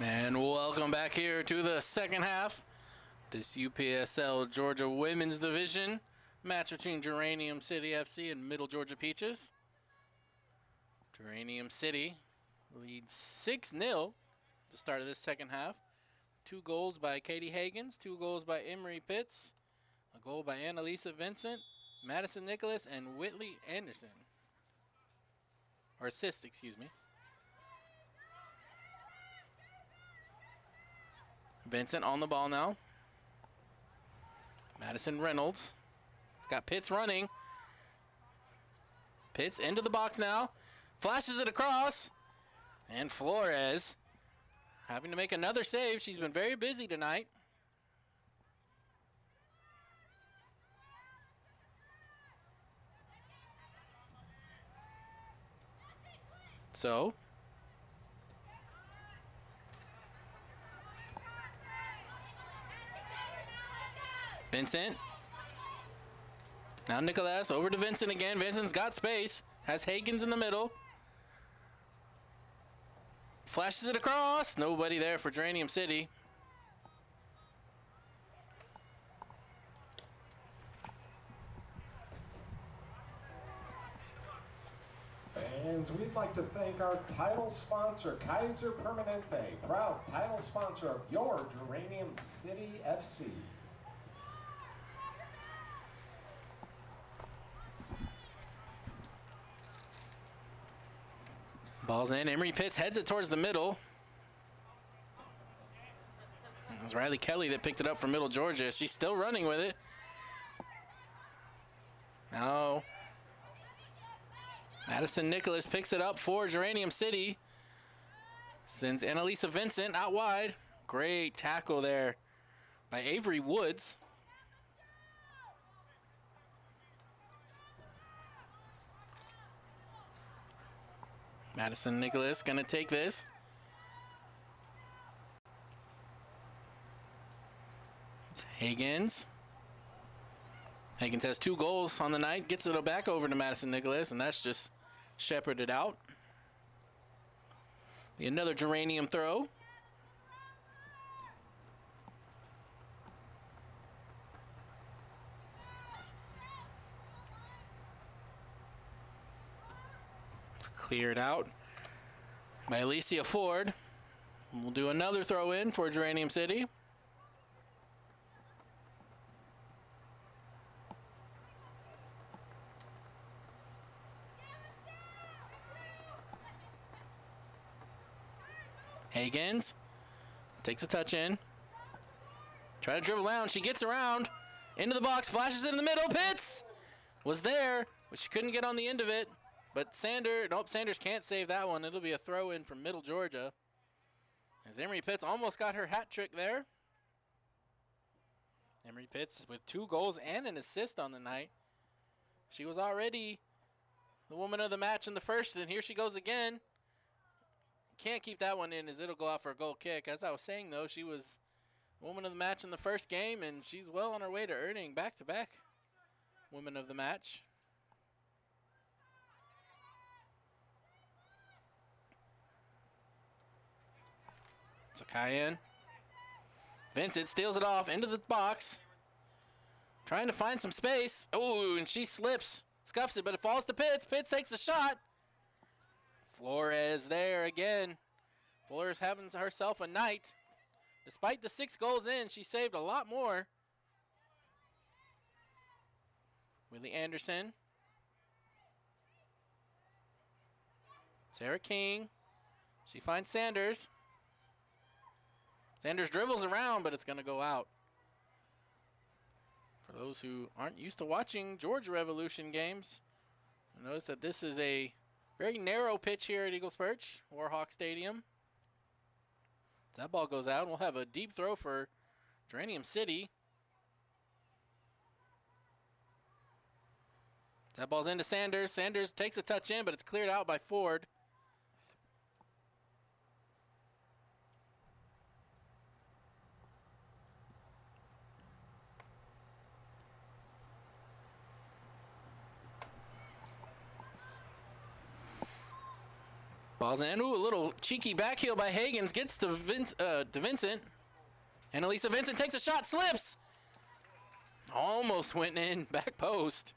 And welcome back here to the second half. This UPSL Georgia Women's Division match between Geranium City FC and Middle Georgia Peaches. Geranium City leads 6-0 at the start of this second half. 2 goals by Katie Hagans, 2 goals by Emery Pitts, a goal by Annalisa Vincent, Madison Nicholas, and Whitley Anderson. Or assist, excuse me. Vincent on the ball now. Madison Reynolds. It's got Pitts running. Pitts into the box now. Flashes it across. And Flores having to make another save. She's been very busy tonight. So, Vincent. Now Nicholas over to Vincent again. Vincent's got space. Has Hagans in the middle. Flashes it across. Nobody there for Geranium City. Fans, we'd like to thank our title sponsor, Kaiser Permanente, proud title sponsor of your Geranium City FC. Ball's in. Emery Pitts heads it towards the middle. It was Riley Kelly that picked it up from Middle Georgia. She's still running with it. Now, Madison Nicholas picks it up for Geranium City. Sends Annalisa Vincent out wide. Great tackle there by Avery Woods. Madison Nicholas gonna take this. It's Hagans. Hagans has 2 goals on the night. Gets it back over to Madison Nicholas, and that's just shepherded out. Another Geranium throw. Cleared out by Alicia Ford. We'll do another throw in for Geranium City. Hagans takes a touch in. Try to dribble down. She gets around into the box, flashes it in the middle. Pitts was there, but she couldn't get on the end of it. But Sanders can't save that one. It'll be a throw in from Middle Georgia. As Emery Pitts almost got her hat trick there. Emery Pitts with 2 goals and an assist on the night. She was already the woman of the match in the first, and here she goes again. Can't keep that one in as it'll go out for a goal kick. As I was saying, though, she was woman of the match in the first game, and she's well on her way to earning back-to-back women of the match. It's a Cayenne. Vincent steals it off into the box. Trying to find some space. Oh, and she slips. Scuffs it, but it falls to Pitts. Pitts takes the shot. Flores there again. Flores having herself a night. Despite the 6 goals in, she saved a lot more. Willie Anderson. Sarah King. She finds Sanders. Sanders dribbles around, but it's going to go out. For those who aren't used to watching Georgia Revolution games, notice that this is a very narrow pitch here at Eagles Perch, Warhawk Stadium. As that ball goes out, we'll have a deep throw for Geranium City. That ball's into Sanders. Sanders takes a touch in, but it's cleared out by Ford. Balls in. Ooh, a little cheeky back heel by Higgins. Gets to Vincent. And Elisa Vincent takes a shot, slips. Almost went in, back post.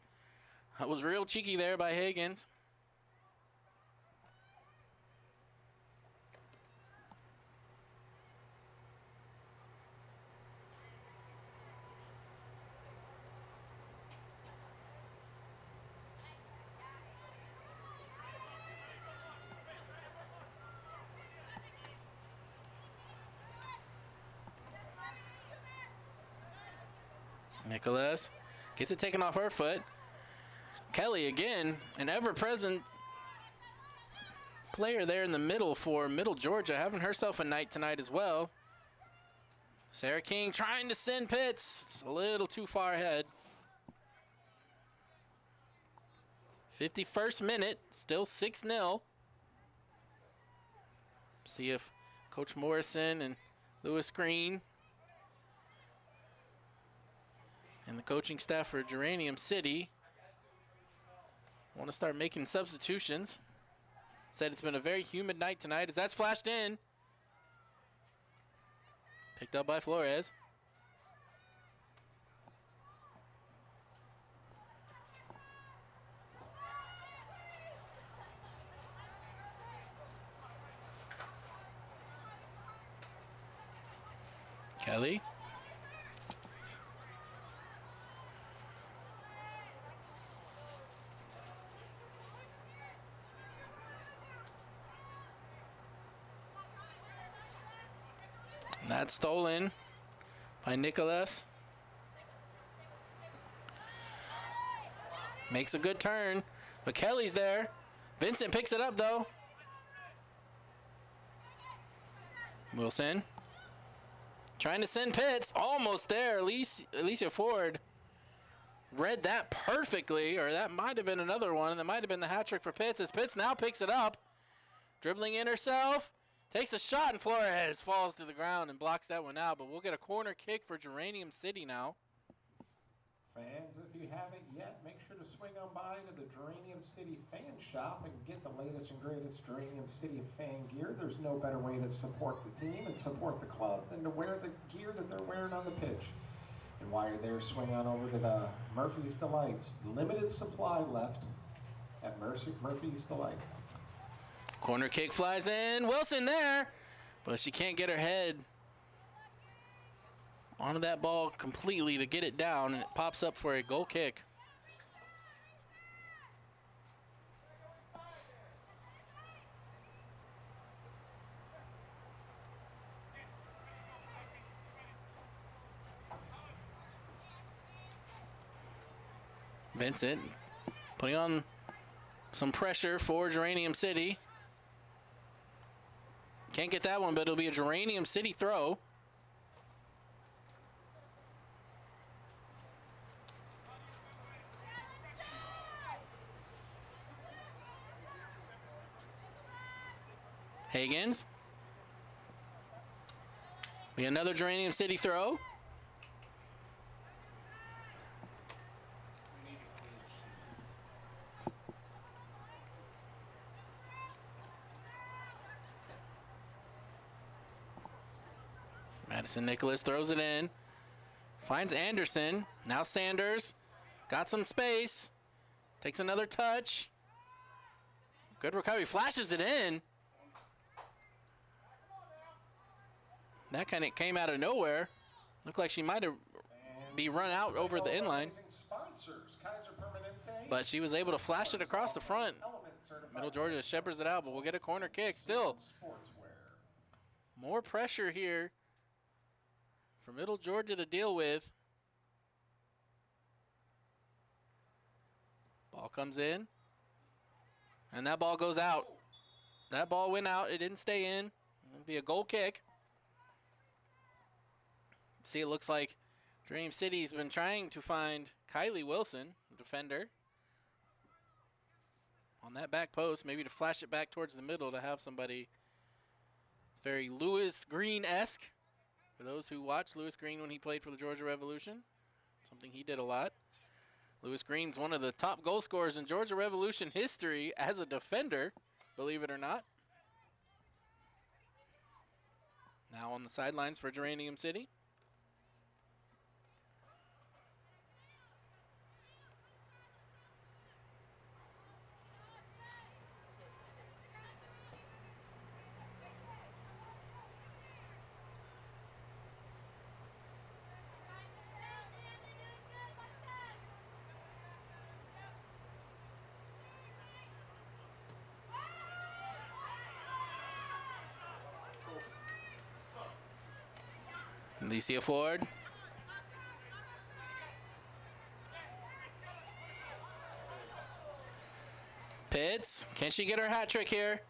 That was real cheeky there by Higgins. Nicholas gets it taken off her foot. Kelly again, an ever-present player there in the middle for Middle Georgia, having herself a night tonight as well. Sarah King trying to send Pitts. It's a little too far ahead. 51st minute, still 6-0. See if Coach Morrison and Lewis Green and the coaching staff for Geranium City want to start making substitutions. Said it's been a very humid night tonight as that's flashed in. Picked up by Flores. Kelly. That's stolen by Nicholas. Makes a good turn, but Kelly's there. Vincent picks it up though. Wilson trying to send Pitts, almost there. Alicia Ford read that perfectly, or that might have been another one, and that might have been the hat trick for Pitts, as Pitts now picks it up, dribbling in herself. Takes a shot, and Flores falls to the ground and blocks that one out, but we'll get a corner kick for Geranium City now. Fans, if you haven't yet, make sure to swing on by to the Geranium City fan shop and get the latest and greatest Geranium City fan gear. There's no better way to support the team and support the club than to wear the gear that they're wearing on the pitch. And while you're there, swing on over to the Murphy's Delights. Limited supply left at Murphy's Delight. Corner kick flies in. Wilson there, but she can't get her head onto that ball completely to get it down, and it pops up for a goal kick. Vincent putting on some pressure for Geranium City. Can't get that one, but it'll be a Geranium City throw. Higgins. Be another Geranium City throw. Madison Nicholas throws it in. Finds Anderson. Now Sanders. Got some space. Takes another touch. Good recovery. Flashes it in. That kind of came out of nowhere. Looked like she might have be run out over the inline. But she was able to flash it across the front. Middle Georgia shepherds it out, but we'll get a corner kick still. More pressure here for Middle Georgia to deal with. Ball comes in. And that ball goes out. That ball went out. It didn't stay in. It'll be a goal kick. See, it looks like Dream City's been trying to find Kylie Wilson, the defender, on that back post, maybe to flash it back towards the middle to have somebody. It's very Lewis Green-esque. For those who watched Lewis Green when he played for the Georgia Revolution, something he did a lot. Lewis Green's one of the top goal scorers in Georgia Revolution history as a defender, believe it or not. on the sidelines for Geranium City. Alicia Ford. Pitts, can she get her hat trick here?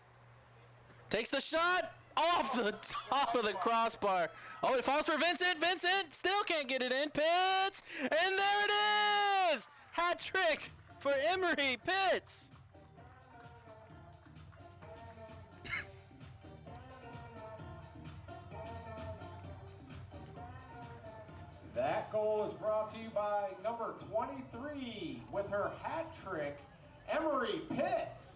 Takes the shot off the top of the crossbar. Oh, it falls for Vincent. Vincent still can't get it in. Pitts, and there it is! Hat trick for Emery Pitts. That goal is brought to you by number 23 with her hat trick, Emery Pitts.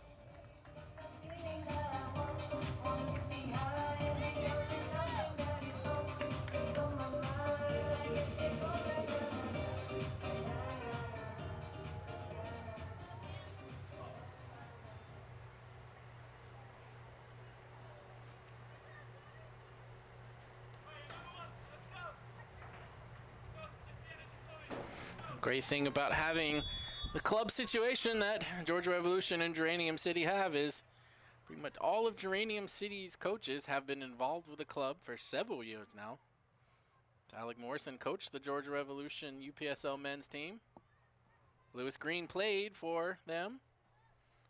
Great thing about having the club situation that Georgia Revolution and Geranium City have is pretty much all of Geranium City's coaches have been involved with the club for several years now. Alec Morrison coached the Georgia Revolution UPSL men's team. Lewis Green played for them.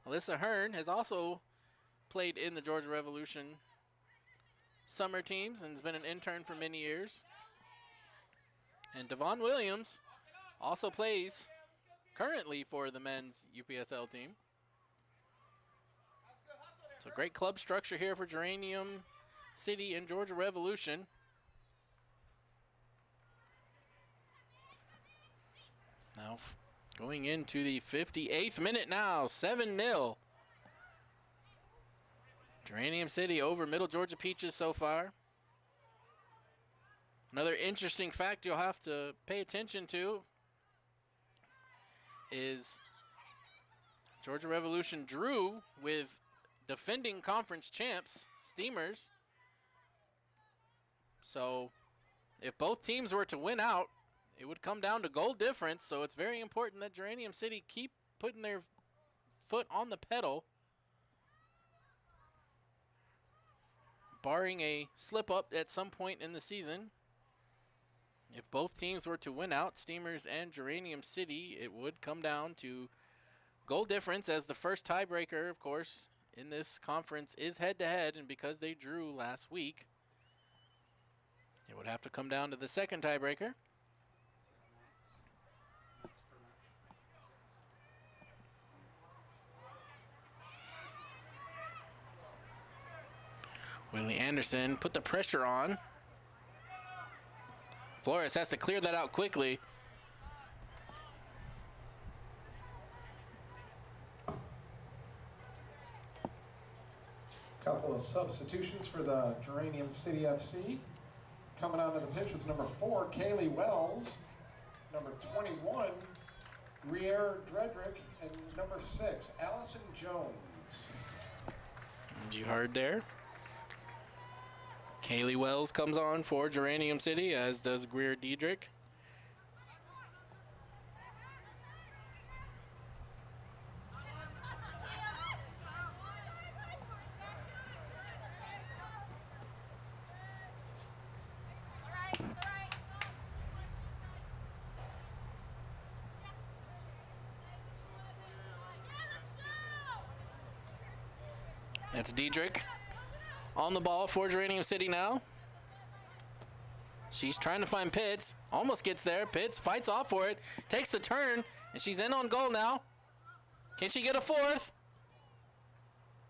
Alyssa Hearn has also played in the Georgia Revolution summer teams and has been an intern for many years. And Devon Williams also plays currently for the men's UPSL team. So great club structure here for Geranium City and Georgia Revolution. Now going into the 58th minute now, 7-0. Geranium City over Middle Georgia Peaches so far. Another interesting fact you'll have to pay attention to is Georgia Revolution drew with defending conference champs, Steamers. So if both teams were to win out, it would come down to goal difference. So it's very important that Geranium City keep putting their foot on the pedal, barring a slip up at some point in the season. If both teams were to win out, Steamers and Geranium City, it would come down to goal difference, as the first tiebreaker, of course, in this conference is head-to-head, and because they drew last week, it would have to come down to the second tiebreaker. Willie Anderson put the pressure on. Flores has to clear that out quickly. Couple of substitutions for the Geranium City FC. Coming onto the pitch was number 4, Kaylee Wells. Number 21, Rier Dredrick. And number 6, Allison Jones. And you heard there, Kaylee Wells comes on for Geranium City, as does Greer Diedrich. That's Diedrich on the ball for Geranium City now. She's trying to find Pitts. Almost gets there. Pitts fights off for it. Takes the turn. And she's in on goal now. Can she get a fourth?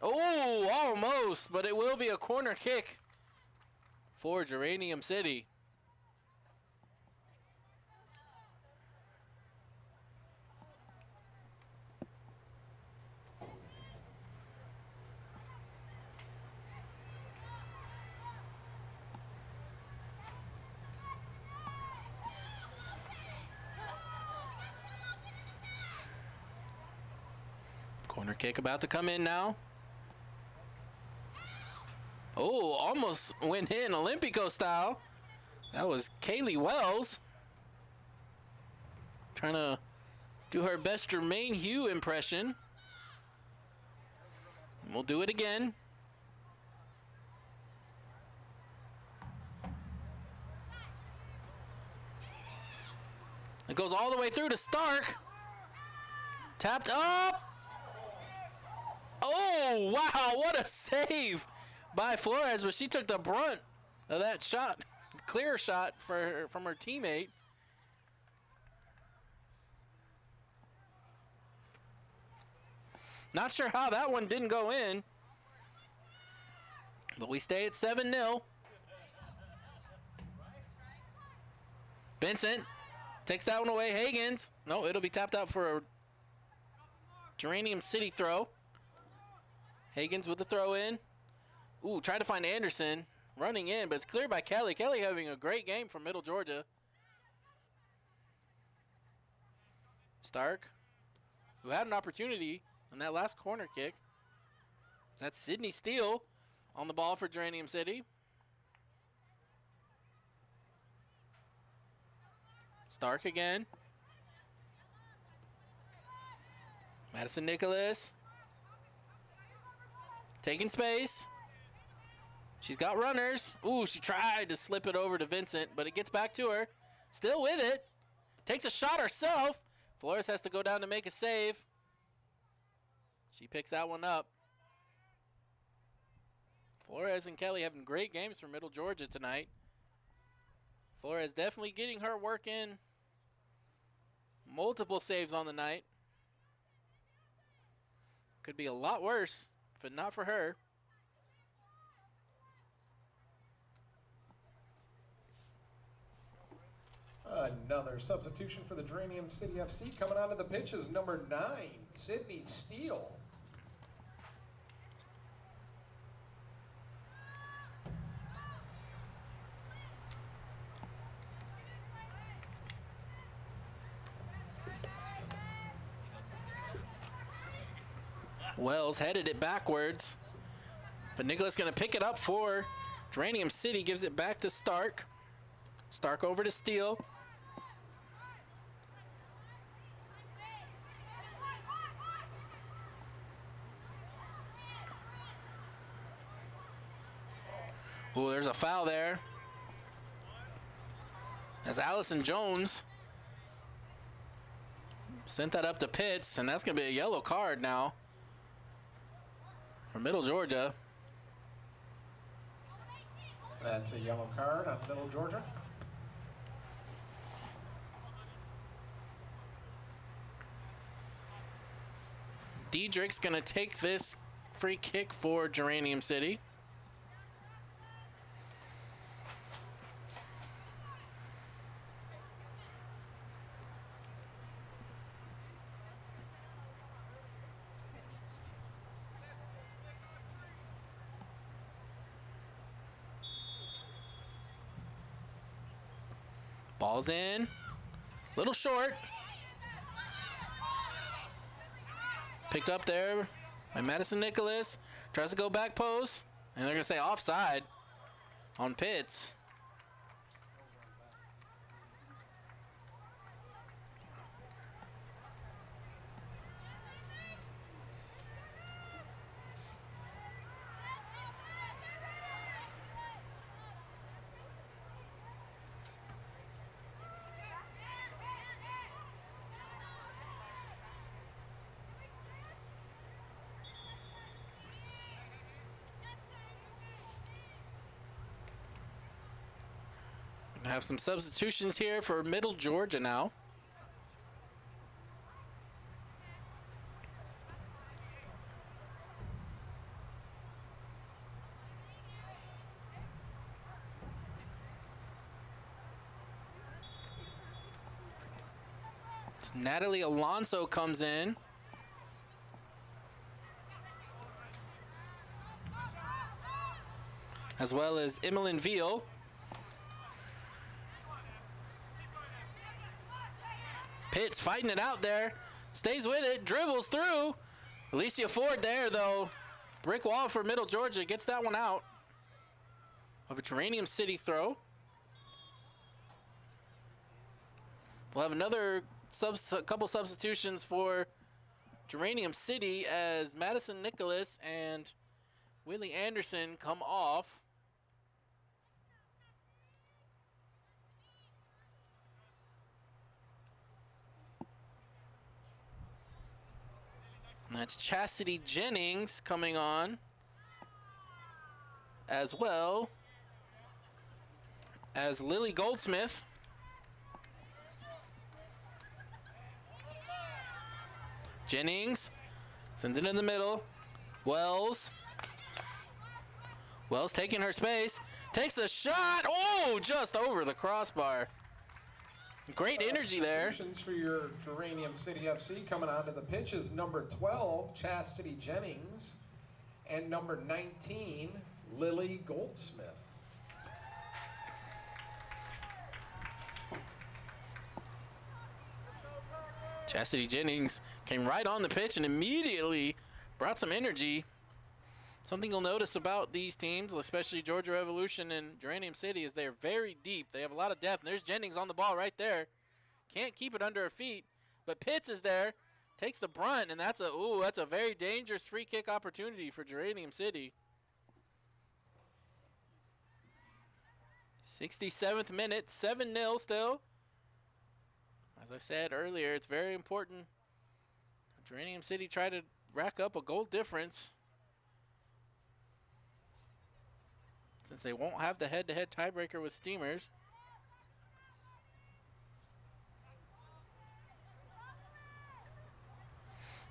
Oh, almost. But it will be a corner kick for Geranium City. Corner kick about to come in now. Oh, almost went in Olympico style. That was Kaylee Wells. Trying to do her best Jermaine Hugh impression. And we'll do it again. It goes all the way through to Stark. Tapped up. Oh, wow, what a save by Flores, but she took the brunt of that shot. Clear shot from her teammate. Not sure how that one didn't go in, but we stay at 7-0. Vincent takes that one away. Hagens. No, it'll be tapped out for a Geranium City throw. Hagens with the throw in. Ooh, try to find Anderson. Running in, but it's cleared by Kelly. Kelly having a great game from Middle Georgia. Stark, who had an opportunity on that last corner kick. That's Sydney Steele on the ball for Geranium City. Stark again. Madison Nicholas. Taking space. She's got runners. Ooh, she tried to slip it over to Vincent, but it gets back to her. Still with it. Takes a shot herself. Flores has to go down to make a save. She picks that one up. Flores and Kelly having great games for Middle Georgia tonight. Flores definitely getting her work in. Multiple saves on the night. Could be a lot worse if not for her. Another substitution for the Geranium City FC. Coming onto the pitch is number 9, Sydney Steele. Wells headed it backwards, but Nicholas going to pick it up for Geranium City. Gives it back to Stark. Stark over to Steele. Ooh, there's a foul there. As Allison Jones sent that up to Pitts, and that's going to be a yellow card now for Middle Georgia. That's a yellow card on Middle Georgia. Diedrich's going to take this free kick for Geranium City. Ball's in. Little short. Picked up there by Madison Nicholas. Tries to go back post. And they're going to say offside on Pitts. Gonna have some substitutions here for Middle Georgia now. It's Natalie Alonso comes in. As well as Emmeline Veal. Pitts fighting it out there. Stays with it. Dribbles through. Alicia Ford there, though. Brick wall for Middle Georgia. Gets that one out of a Geranium City throw. We'll have another couple substitutions for Geranium City as Madison Nicholas and Willie Anderson come off. That's Chastity Jennings coming on as well as Lily Goldsmith. Jennings sends it in the middle. Wells taking her space. Takes a shot. Oh, just over the crossbar. Great energy there. For your Geranium City FC coming onto the pitch is number 12, Chastity Jennings, and number 19, Lily Goldsmith. Chastity Jennings came right on the pitch and immediately brought some energy. Something you'll notice about these teams, especially Georgia Revolution and Geranium City, is they're very deep. They have a lot of depth. And there's Jennings on the ball right there. Can't keep it under her feet. But Pitts is there, takes the brunt, and that's a very dangerous free kick opportunity for Geranium City. 67th minute, 7-0 still. As I said earlier, it's very important. Geranium City try to rack up a goal difference, since they won't have the head-to-head tiebreaker with Steamers.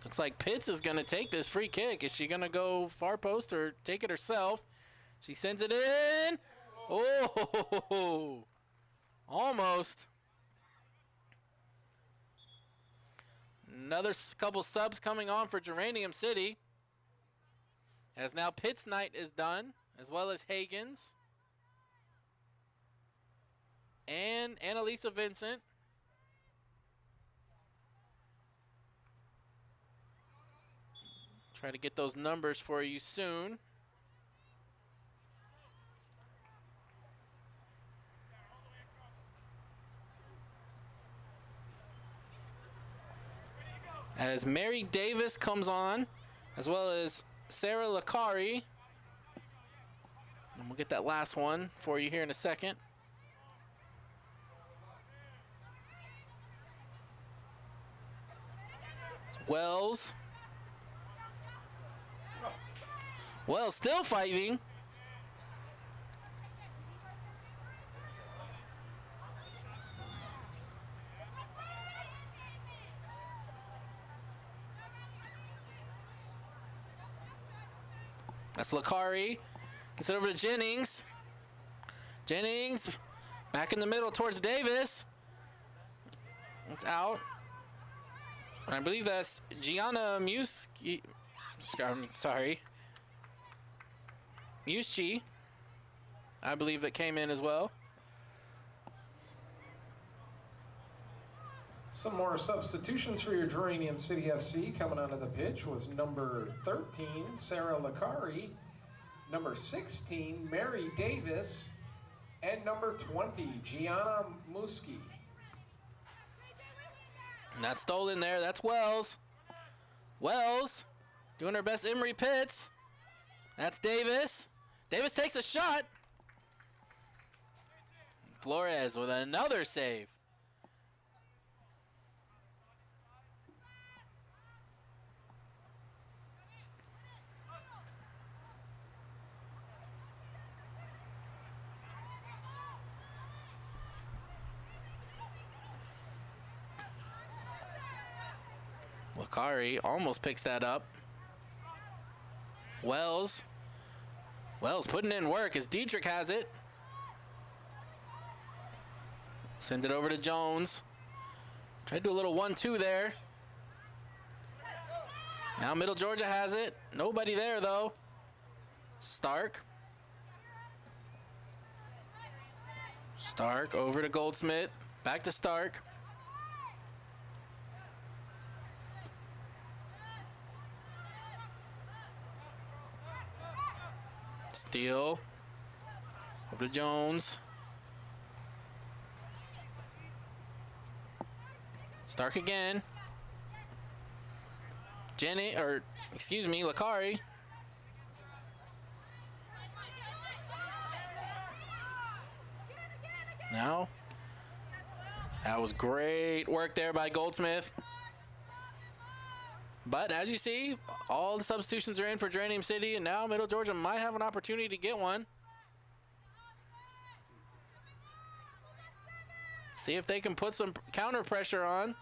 Looks like Pitts is going to take this free kick. Is she going to go far post or take it herself? She sends it in. Oh, almost. Another couple subs coming on for Geranium City, as now Pitts' night is done, as well as Hagen's and Annalisa Vincent. Try to get those numbers for you soon. As Mary Davis comes on, as well as Sarah Lakari. And we'll get that last one for you here in a second. Wells. Wells still fighting. That's Lakari. Gets it over to Jennings. Jennings back in the middle towards Davis. It's out. And I believe that's Gianna Muschi. Sorry. Muschi, I believe, that came in as well. Some more substitutions for your Geranium City FC coming onto the pitch was number 13, Sarah Lakari, number 16, Mary Davis, and number 20, Gianna Muschi. And that's stolen there. That's Wells. Wells doing her best Emery Pitts. That's Davis. Davis takes a shot. Flores with another save. Lakari almost picks that up. Wells putting in work as Dietrich has it. Send it over to Jones. Try to do a little 1-2 there. Now Middle Georgia has it. Nobody there though. Stark over to Goldsmith. Back to Stark. Steele. Over to Jones. Stark again. Lakari. Now, that was great work there by Goldsmith. But as you see, all the substitutions are in for Geranium City, and now Middle Georgia might have an opportunity to get one. See if they can put some counter pressure on.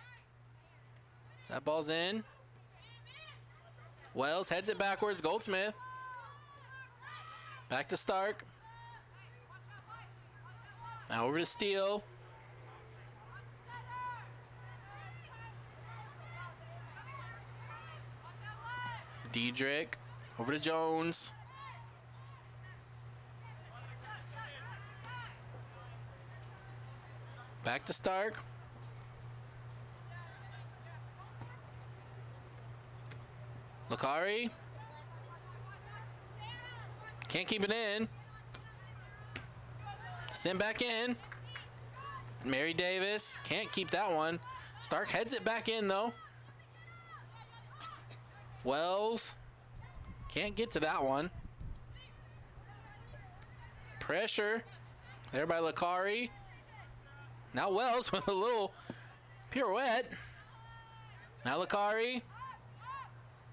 That ball's in. Wells heads it backwards. Goldsmith. Back to Stark. Now over to Steele. Diedrich. Over to Jones. Back to Stark. Lakari. Can't keep it in. Send back in. Mary Davis. Can't keep that one. Stark heads it back in, though. Wells. Can't get to that one. Pressure. There by Lakari. Now Wells with a little pirouette. Now Lakari.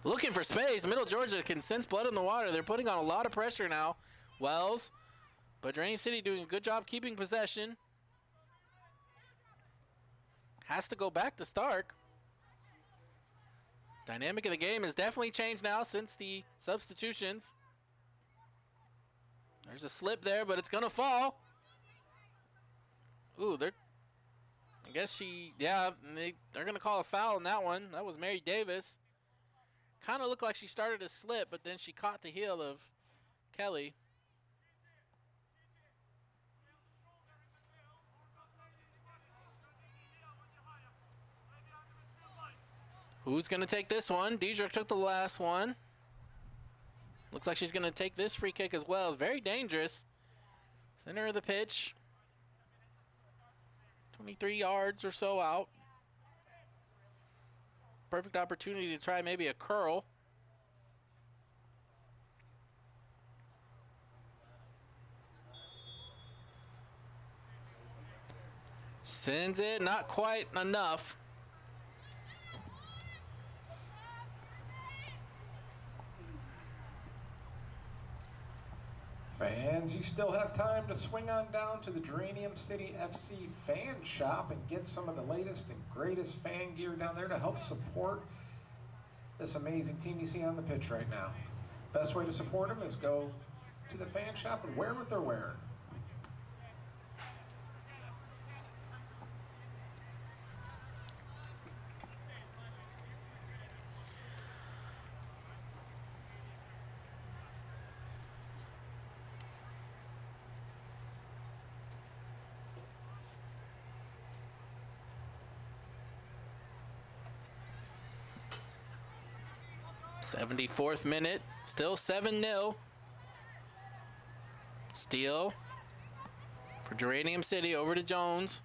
Looking for space. Middle Georgia can sense blood in the water. They're putting on a lot of pressure now. Wells. But Geranium City doing a good job keeping possession. Has to go back to Stark. Dynamic of the game has definitely changed now since the substitutions. There's a slip there, but it's going to fall. Ooh, I guess they're going to call a foul on that one. That was Mary Davis. Kind of looked like she started to slip, but then she caught the heel of Kelly. Who's going to take this one? Diedrich took the last one. Looks like she's going to take this free kick as well. It's very dangerous. Center of the pitch. 23 yards or so out. Perfect opportunity to try maybe a curl. Sends it, not quite enough. Fans, you still have time to swing on down to the Geranium City FC fan shop and get some of the latest and greatest fan gear down there to help support this amazing team you see on the pitch right now. Best way to support them is go to the fan shop and wear what they're wearing. '74th minute, still 7-0. Steele for Geranium City over to Jones.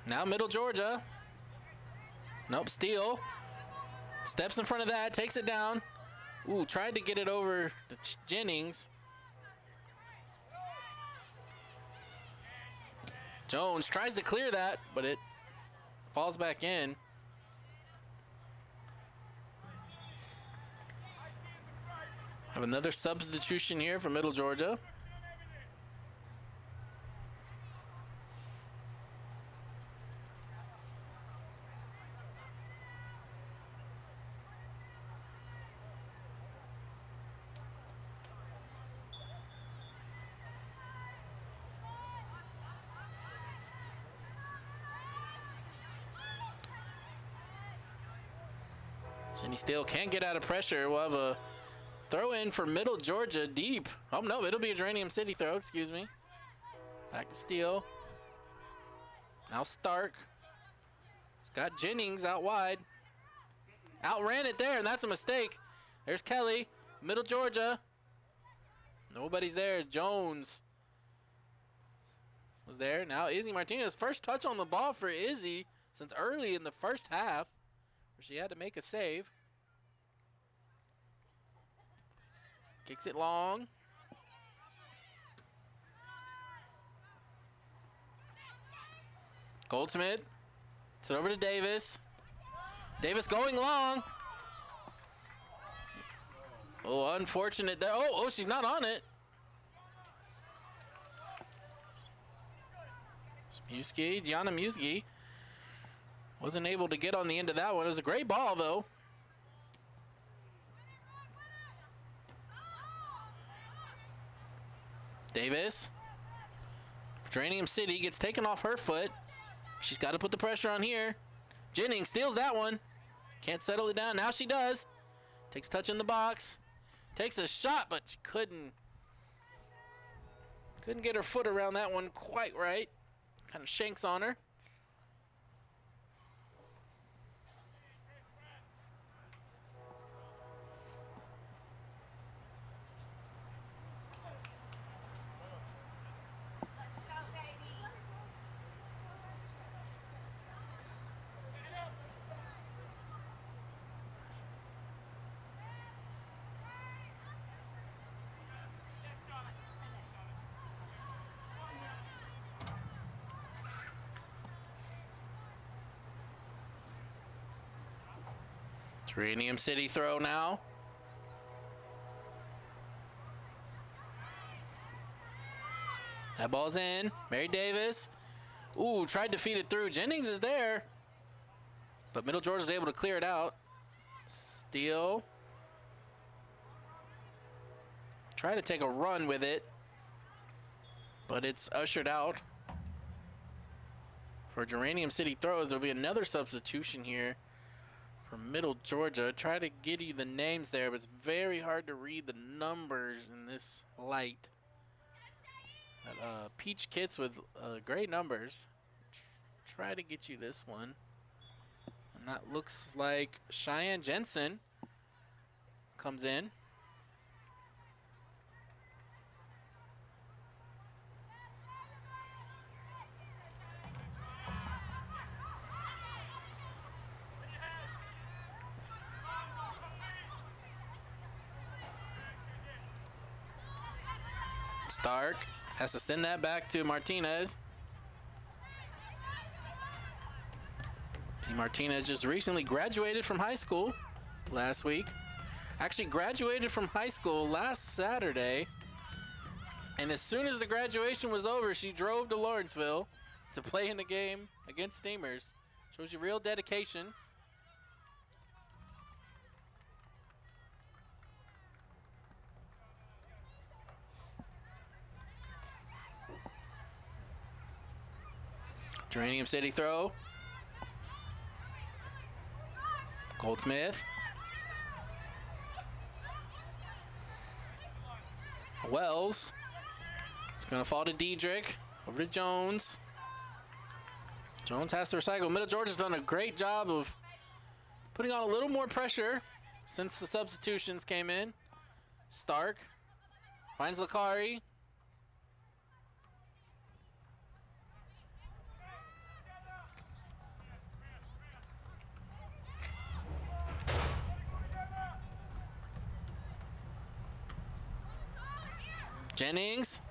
Now Middle Georgia. Nope, Steele. Steps in front of that, takes it down. Ooh, tried to get it over to Jennings. Jones tries to clear that, but it falls back in. Have another substitution here for Middle Georgia. Cindy Steele can't get out of pressure. We'll have a throw in for Middle Georgia deep. Oh, no, it'll be a Geranium City throw, excuse me. Back to Steele. Now Stark. It's got Jennings out wide. Outran it there, and that's a mistake. There's Kelly. Middle Georgia. Nobody's there. Jones was there. Now Izzy Martinez. First touch on the ball for Izzy since early in the first half, where she had to make a save. Kicks it long. Goldsmith. It's over to Davis. Davis going long. Oh, unfortunate there. Oh, she's not on it. Gianna Muskie wasn't able to get on the end of that one. It was a great ball, though. Davis. Geranium City gets taken off her foot. She's got to put the pressure on here. Jennings steals that one. Can't settle it down. Now she does. Takes touch in the box. Takes a shot, but she couldn't get her foot around that one quite right. Kind of shanks on her. Geranium City throw now. That ball's in. Mary Davis. Ooh, tried to feed it through. Jennings is there. But Middle Georgia is able to clear it out. Steal. Try to take a run with it. But it's ushered out. For Geranium City throws, there'll be another substitution here for Middle Georgia. Try to get you the names there, but it's very hard to read the numbers in this light. Peach kits with great numbers. Try to get you this one. And that looks like Cheyenne Jensen comes in. Stark has to send that back to Martinez. Martinez just recently graduated from high school last week. Actually graduated from high school last Saturday. And as soon as the graduation was over, she drove to Lawrenceville to play in the game against Steamers. Shows you real dedication. Geranium City throw. Goldsmith. Wells. It's going to fall to Diedrich. Over to Jones. Jones has to recycle. Middle Georgia's done a great job of putting on a little more pressure since the substitutions came in. Stark finds Lakari. Jennings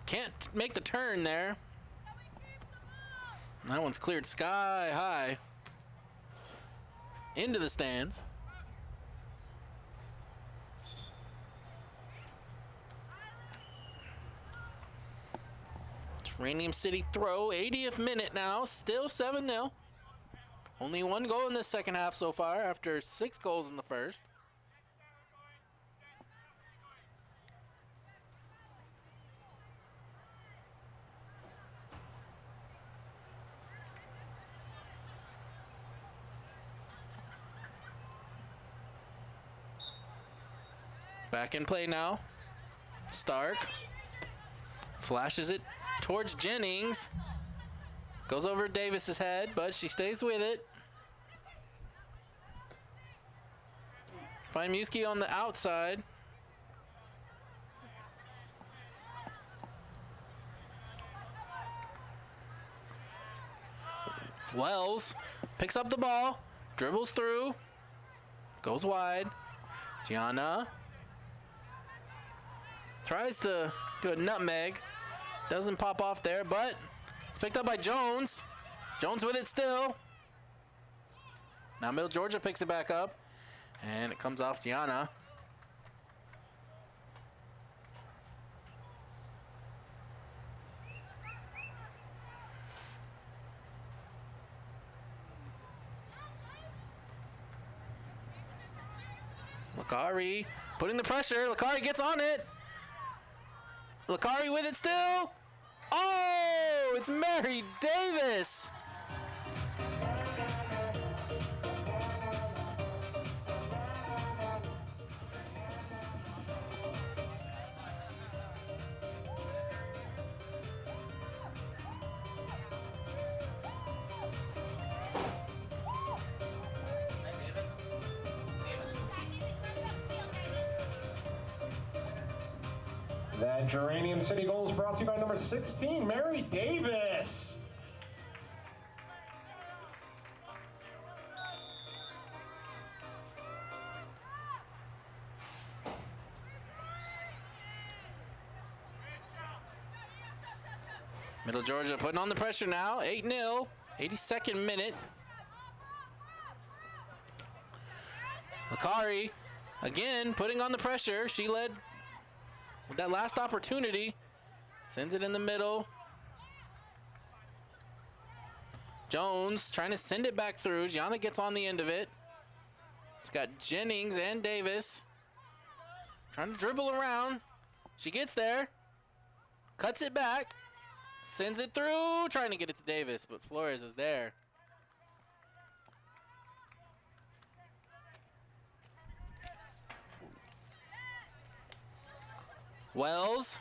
can't make the turn there. That one's cleared sky high into the stands. Geranium City throw, 80th minute now, still 7-0. Only one goal in this second half so far after 6 goals in the first. Back in play now. Stark flashes it towards Jennings. Goes over Davis's head, but she stays with it. Find Muskie on the outside. Wells picks up the ball, dribbles through, goes wide. Gianna tries to do a nutmeg. Doesn't pop off there, but it's picked up by Jones. Jones with it still. Now Middle Georgia picks it back up, and it comes off Gianna. Lakari putting the pressure. Lakari gets on it. Lakari with it still. Oh, it's Mary Davis. That Geranium City goal is brought to you by number 16, Mary Davis. Middle Georgia putting on the pressure now. 8-0, 82nd minute. Lakari again putting on the pressure. She led with that last opportunity. Sends it in the middle. Jones trying to send it back through. Gianna gets on the end of it. It's got Jennings and Davis trying to dribble around. She gets there. Cuts it back. Sends it through. Trying to get it to Davis, but Flores is there. Wells.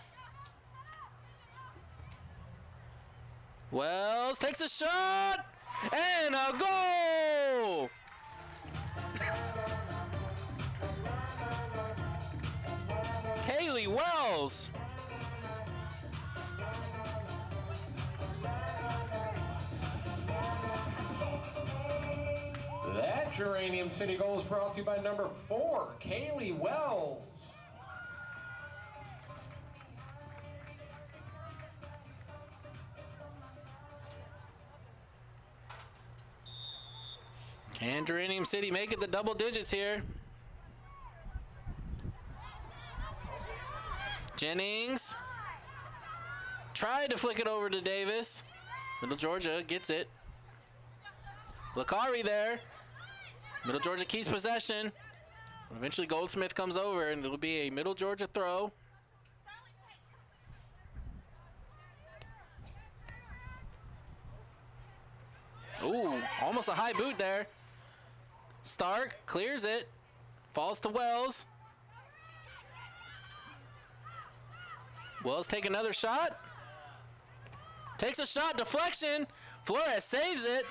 Wells takes a shot and a goal. Kaylee Wells. That Geranium City goal is brought to you by number 4, Kaylee Wells. Can Geranium City make it the double digits here? Jennings tried to flick it over to Davis. Middle Georgia gets it. Lakari there. Middle Georgia keeps possession. Eventually Goldsmith comes over and it'll be a Middle Georgia throw. Ooh, almost a high boot there. Stark clears it. Falls to Wells. Wells take another shot. Takes a shot, deflection. Flores saves it,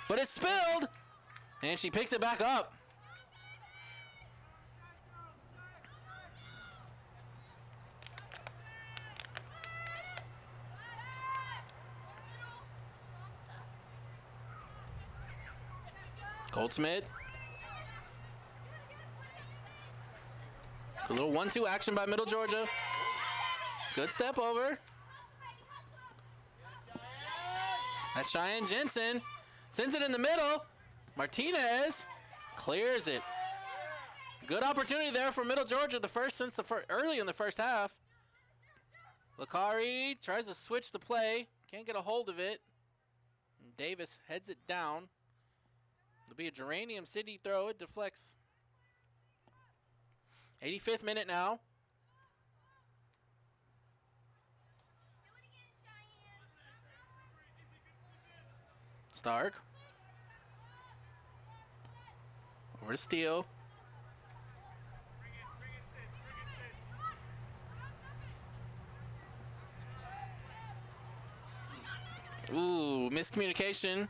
but it's spilled. And she picks it back up. Goldsmith. A little 1-2 action by Middle Georgia. Good step over. That's Cheyenne Jensen. Sends it in the middle. Martinez clears it. Good opportunity there for Middle Georgia. The first since early in the first half. Lakari tries to switch the play. Can't get a hold of it. And Davis heads it down. It'll be a Geranium City throw. It deflects. 85th minute now. Stark. Over to Steele. Ooh, miscommunication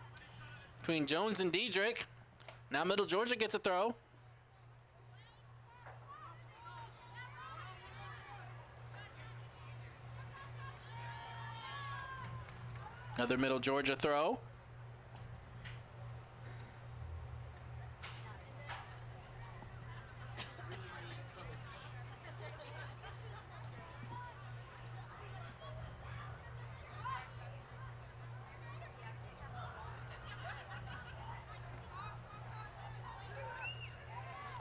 between Jones and Diedrich. Now Middle Georgia gets a throw. Another Middle Georgia throw.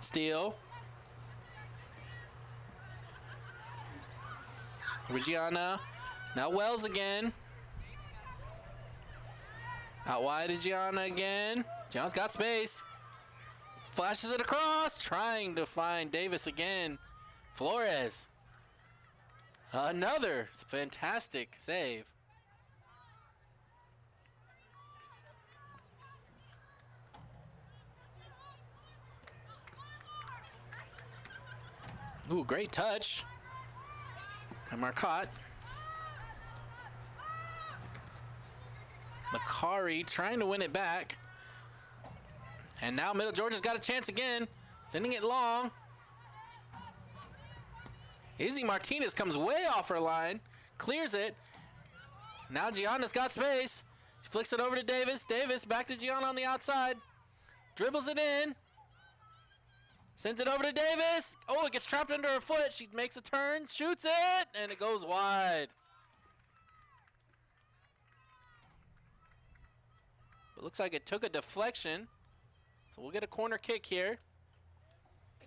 Steal. Gianna. Now Wells again. Out wide to Gianna again. Gianna's got space. Flashes it across. Trying to find Davis again. Flores. Another fantastic save. Ooh, great touch. And Marcotte. Makari trying to win it back. And now Middle Georgia's got a chance again. Sending it long. Izzy Martinez comes way off her line. Clears it. Now Gianna's got space. She flicks it over to Davis. Davis back to Gianna on the outside. Dribbles it in. Sends it over to Davis. Oh, it gets trapped under her foot. She makes a turn, shoots it, and it goes wide. It looks like it took a deflection. So we'll get a corner kick here.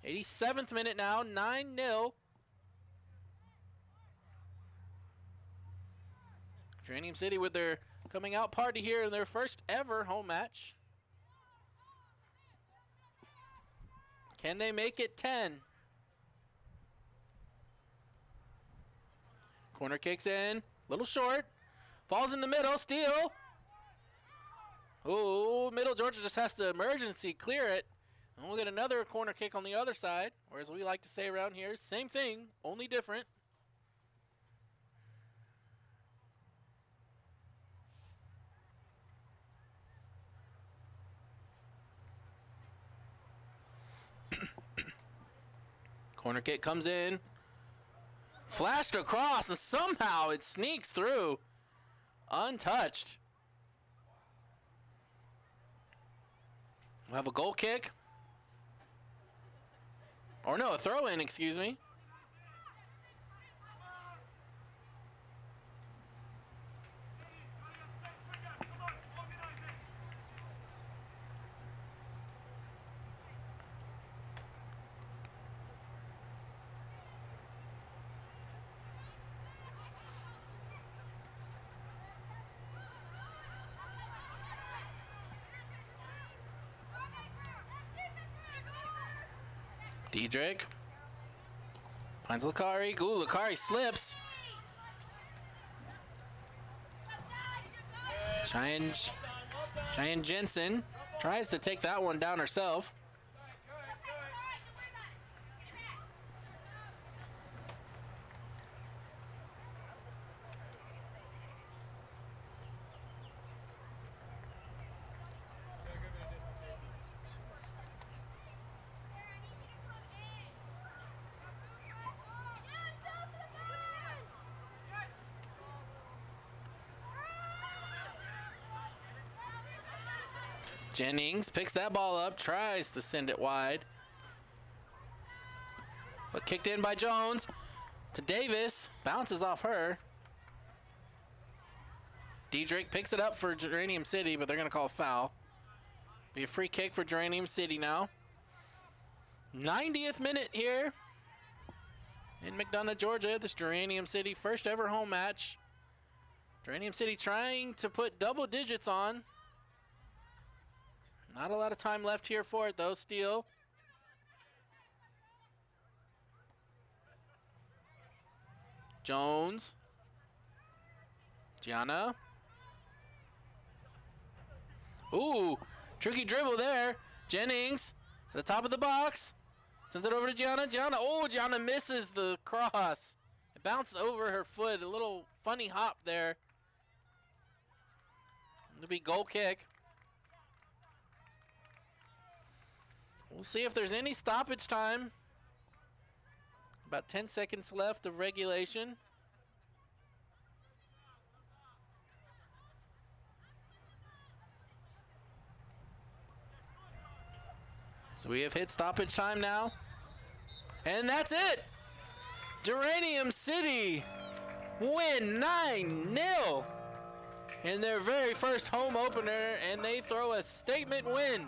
87th minute now, 9-0. Geranium City with their coming out party here in their first ever home match. Can they make it 10? Corner kicks in, little short. Falls in the middle, steal. Oh, Middle Georgia just has to emergency clear it. And we'll get another corner kick on the other side. Or as we like to say around here, same thing, only different. Corner kick comes in. Flashed across, and somehow it sneaks through. Untouched. We'll have a goal kick. Or no, a throw in, excuse me. Diedrich finds Lakari. Ooh, Lakari slips. Cheyenne Jensen tries to take that one down herself. Jennings picks that ball up, tries to send it wide. But kicked in by Jones to Davis, bounces off her. Diedrich picks it up for Geranium City, but they're going to call a foul. Be a free kick for Geranium City now. 90th minute here in McDonough, Georgia. This Geranium City first ever home match. Geranium City trying to put double digits on. Not a lot of time left here for it, though. Steal. Jones. Gianna. Ooh, tricky dribble there. Jennings at the top of the box. Sends it over to Gianna. Gianna, oh, Gianna misses the cross. It bounced over her foot. A little funny hop there. It'll be goal kick. We'll see if there's any stoppage time. About 10 seconds left of regulation. So we have hit stoppage time now. And that's it. Geranium City win 9-0 in their very first home opener, and they throw a statement win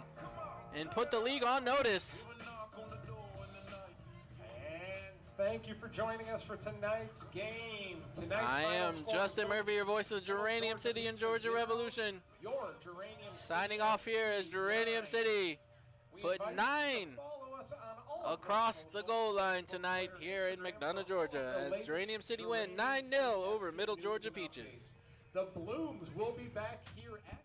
and put the league on notice. Thank you for joining us for tonight's game. I am Justin Murphy, your voice of Geranium City and Georgia Revolution. Your Geranium Signing off here as Geranium City. Put 9 across the goal line tonight here in McDonough, Georgia, as Geranium City win 9-0 over Middle Georgia Peaches. The Blooms will be back here at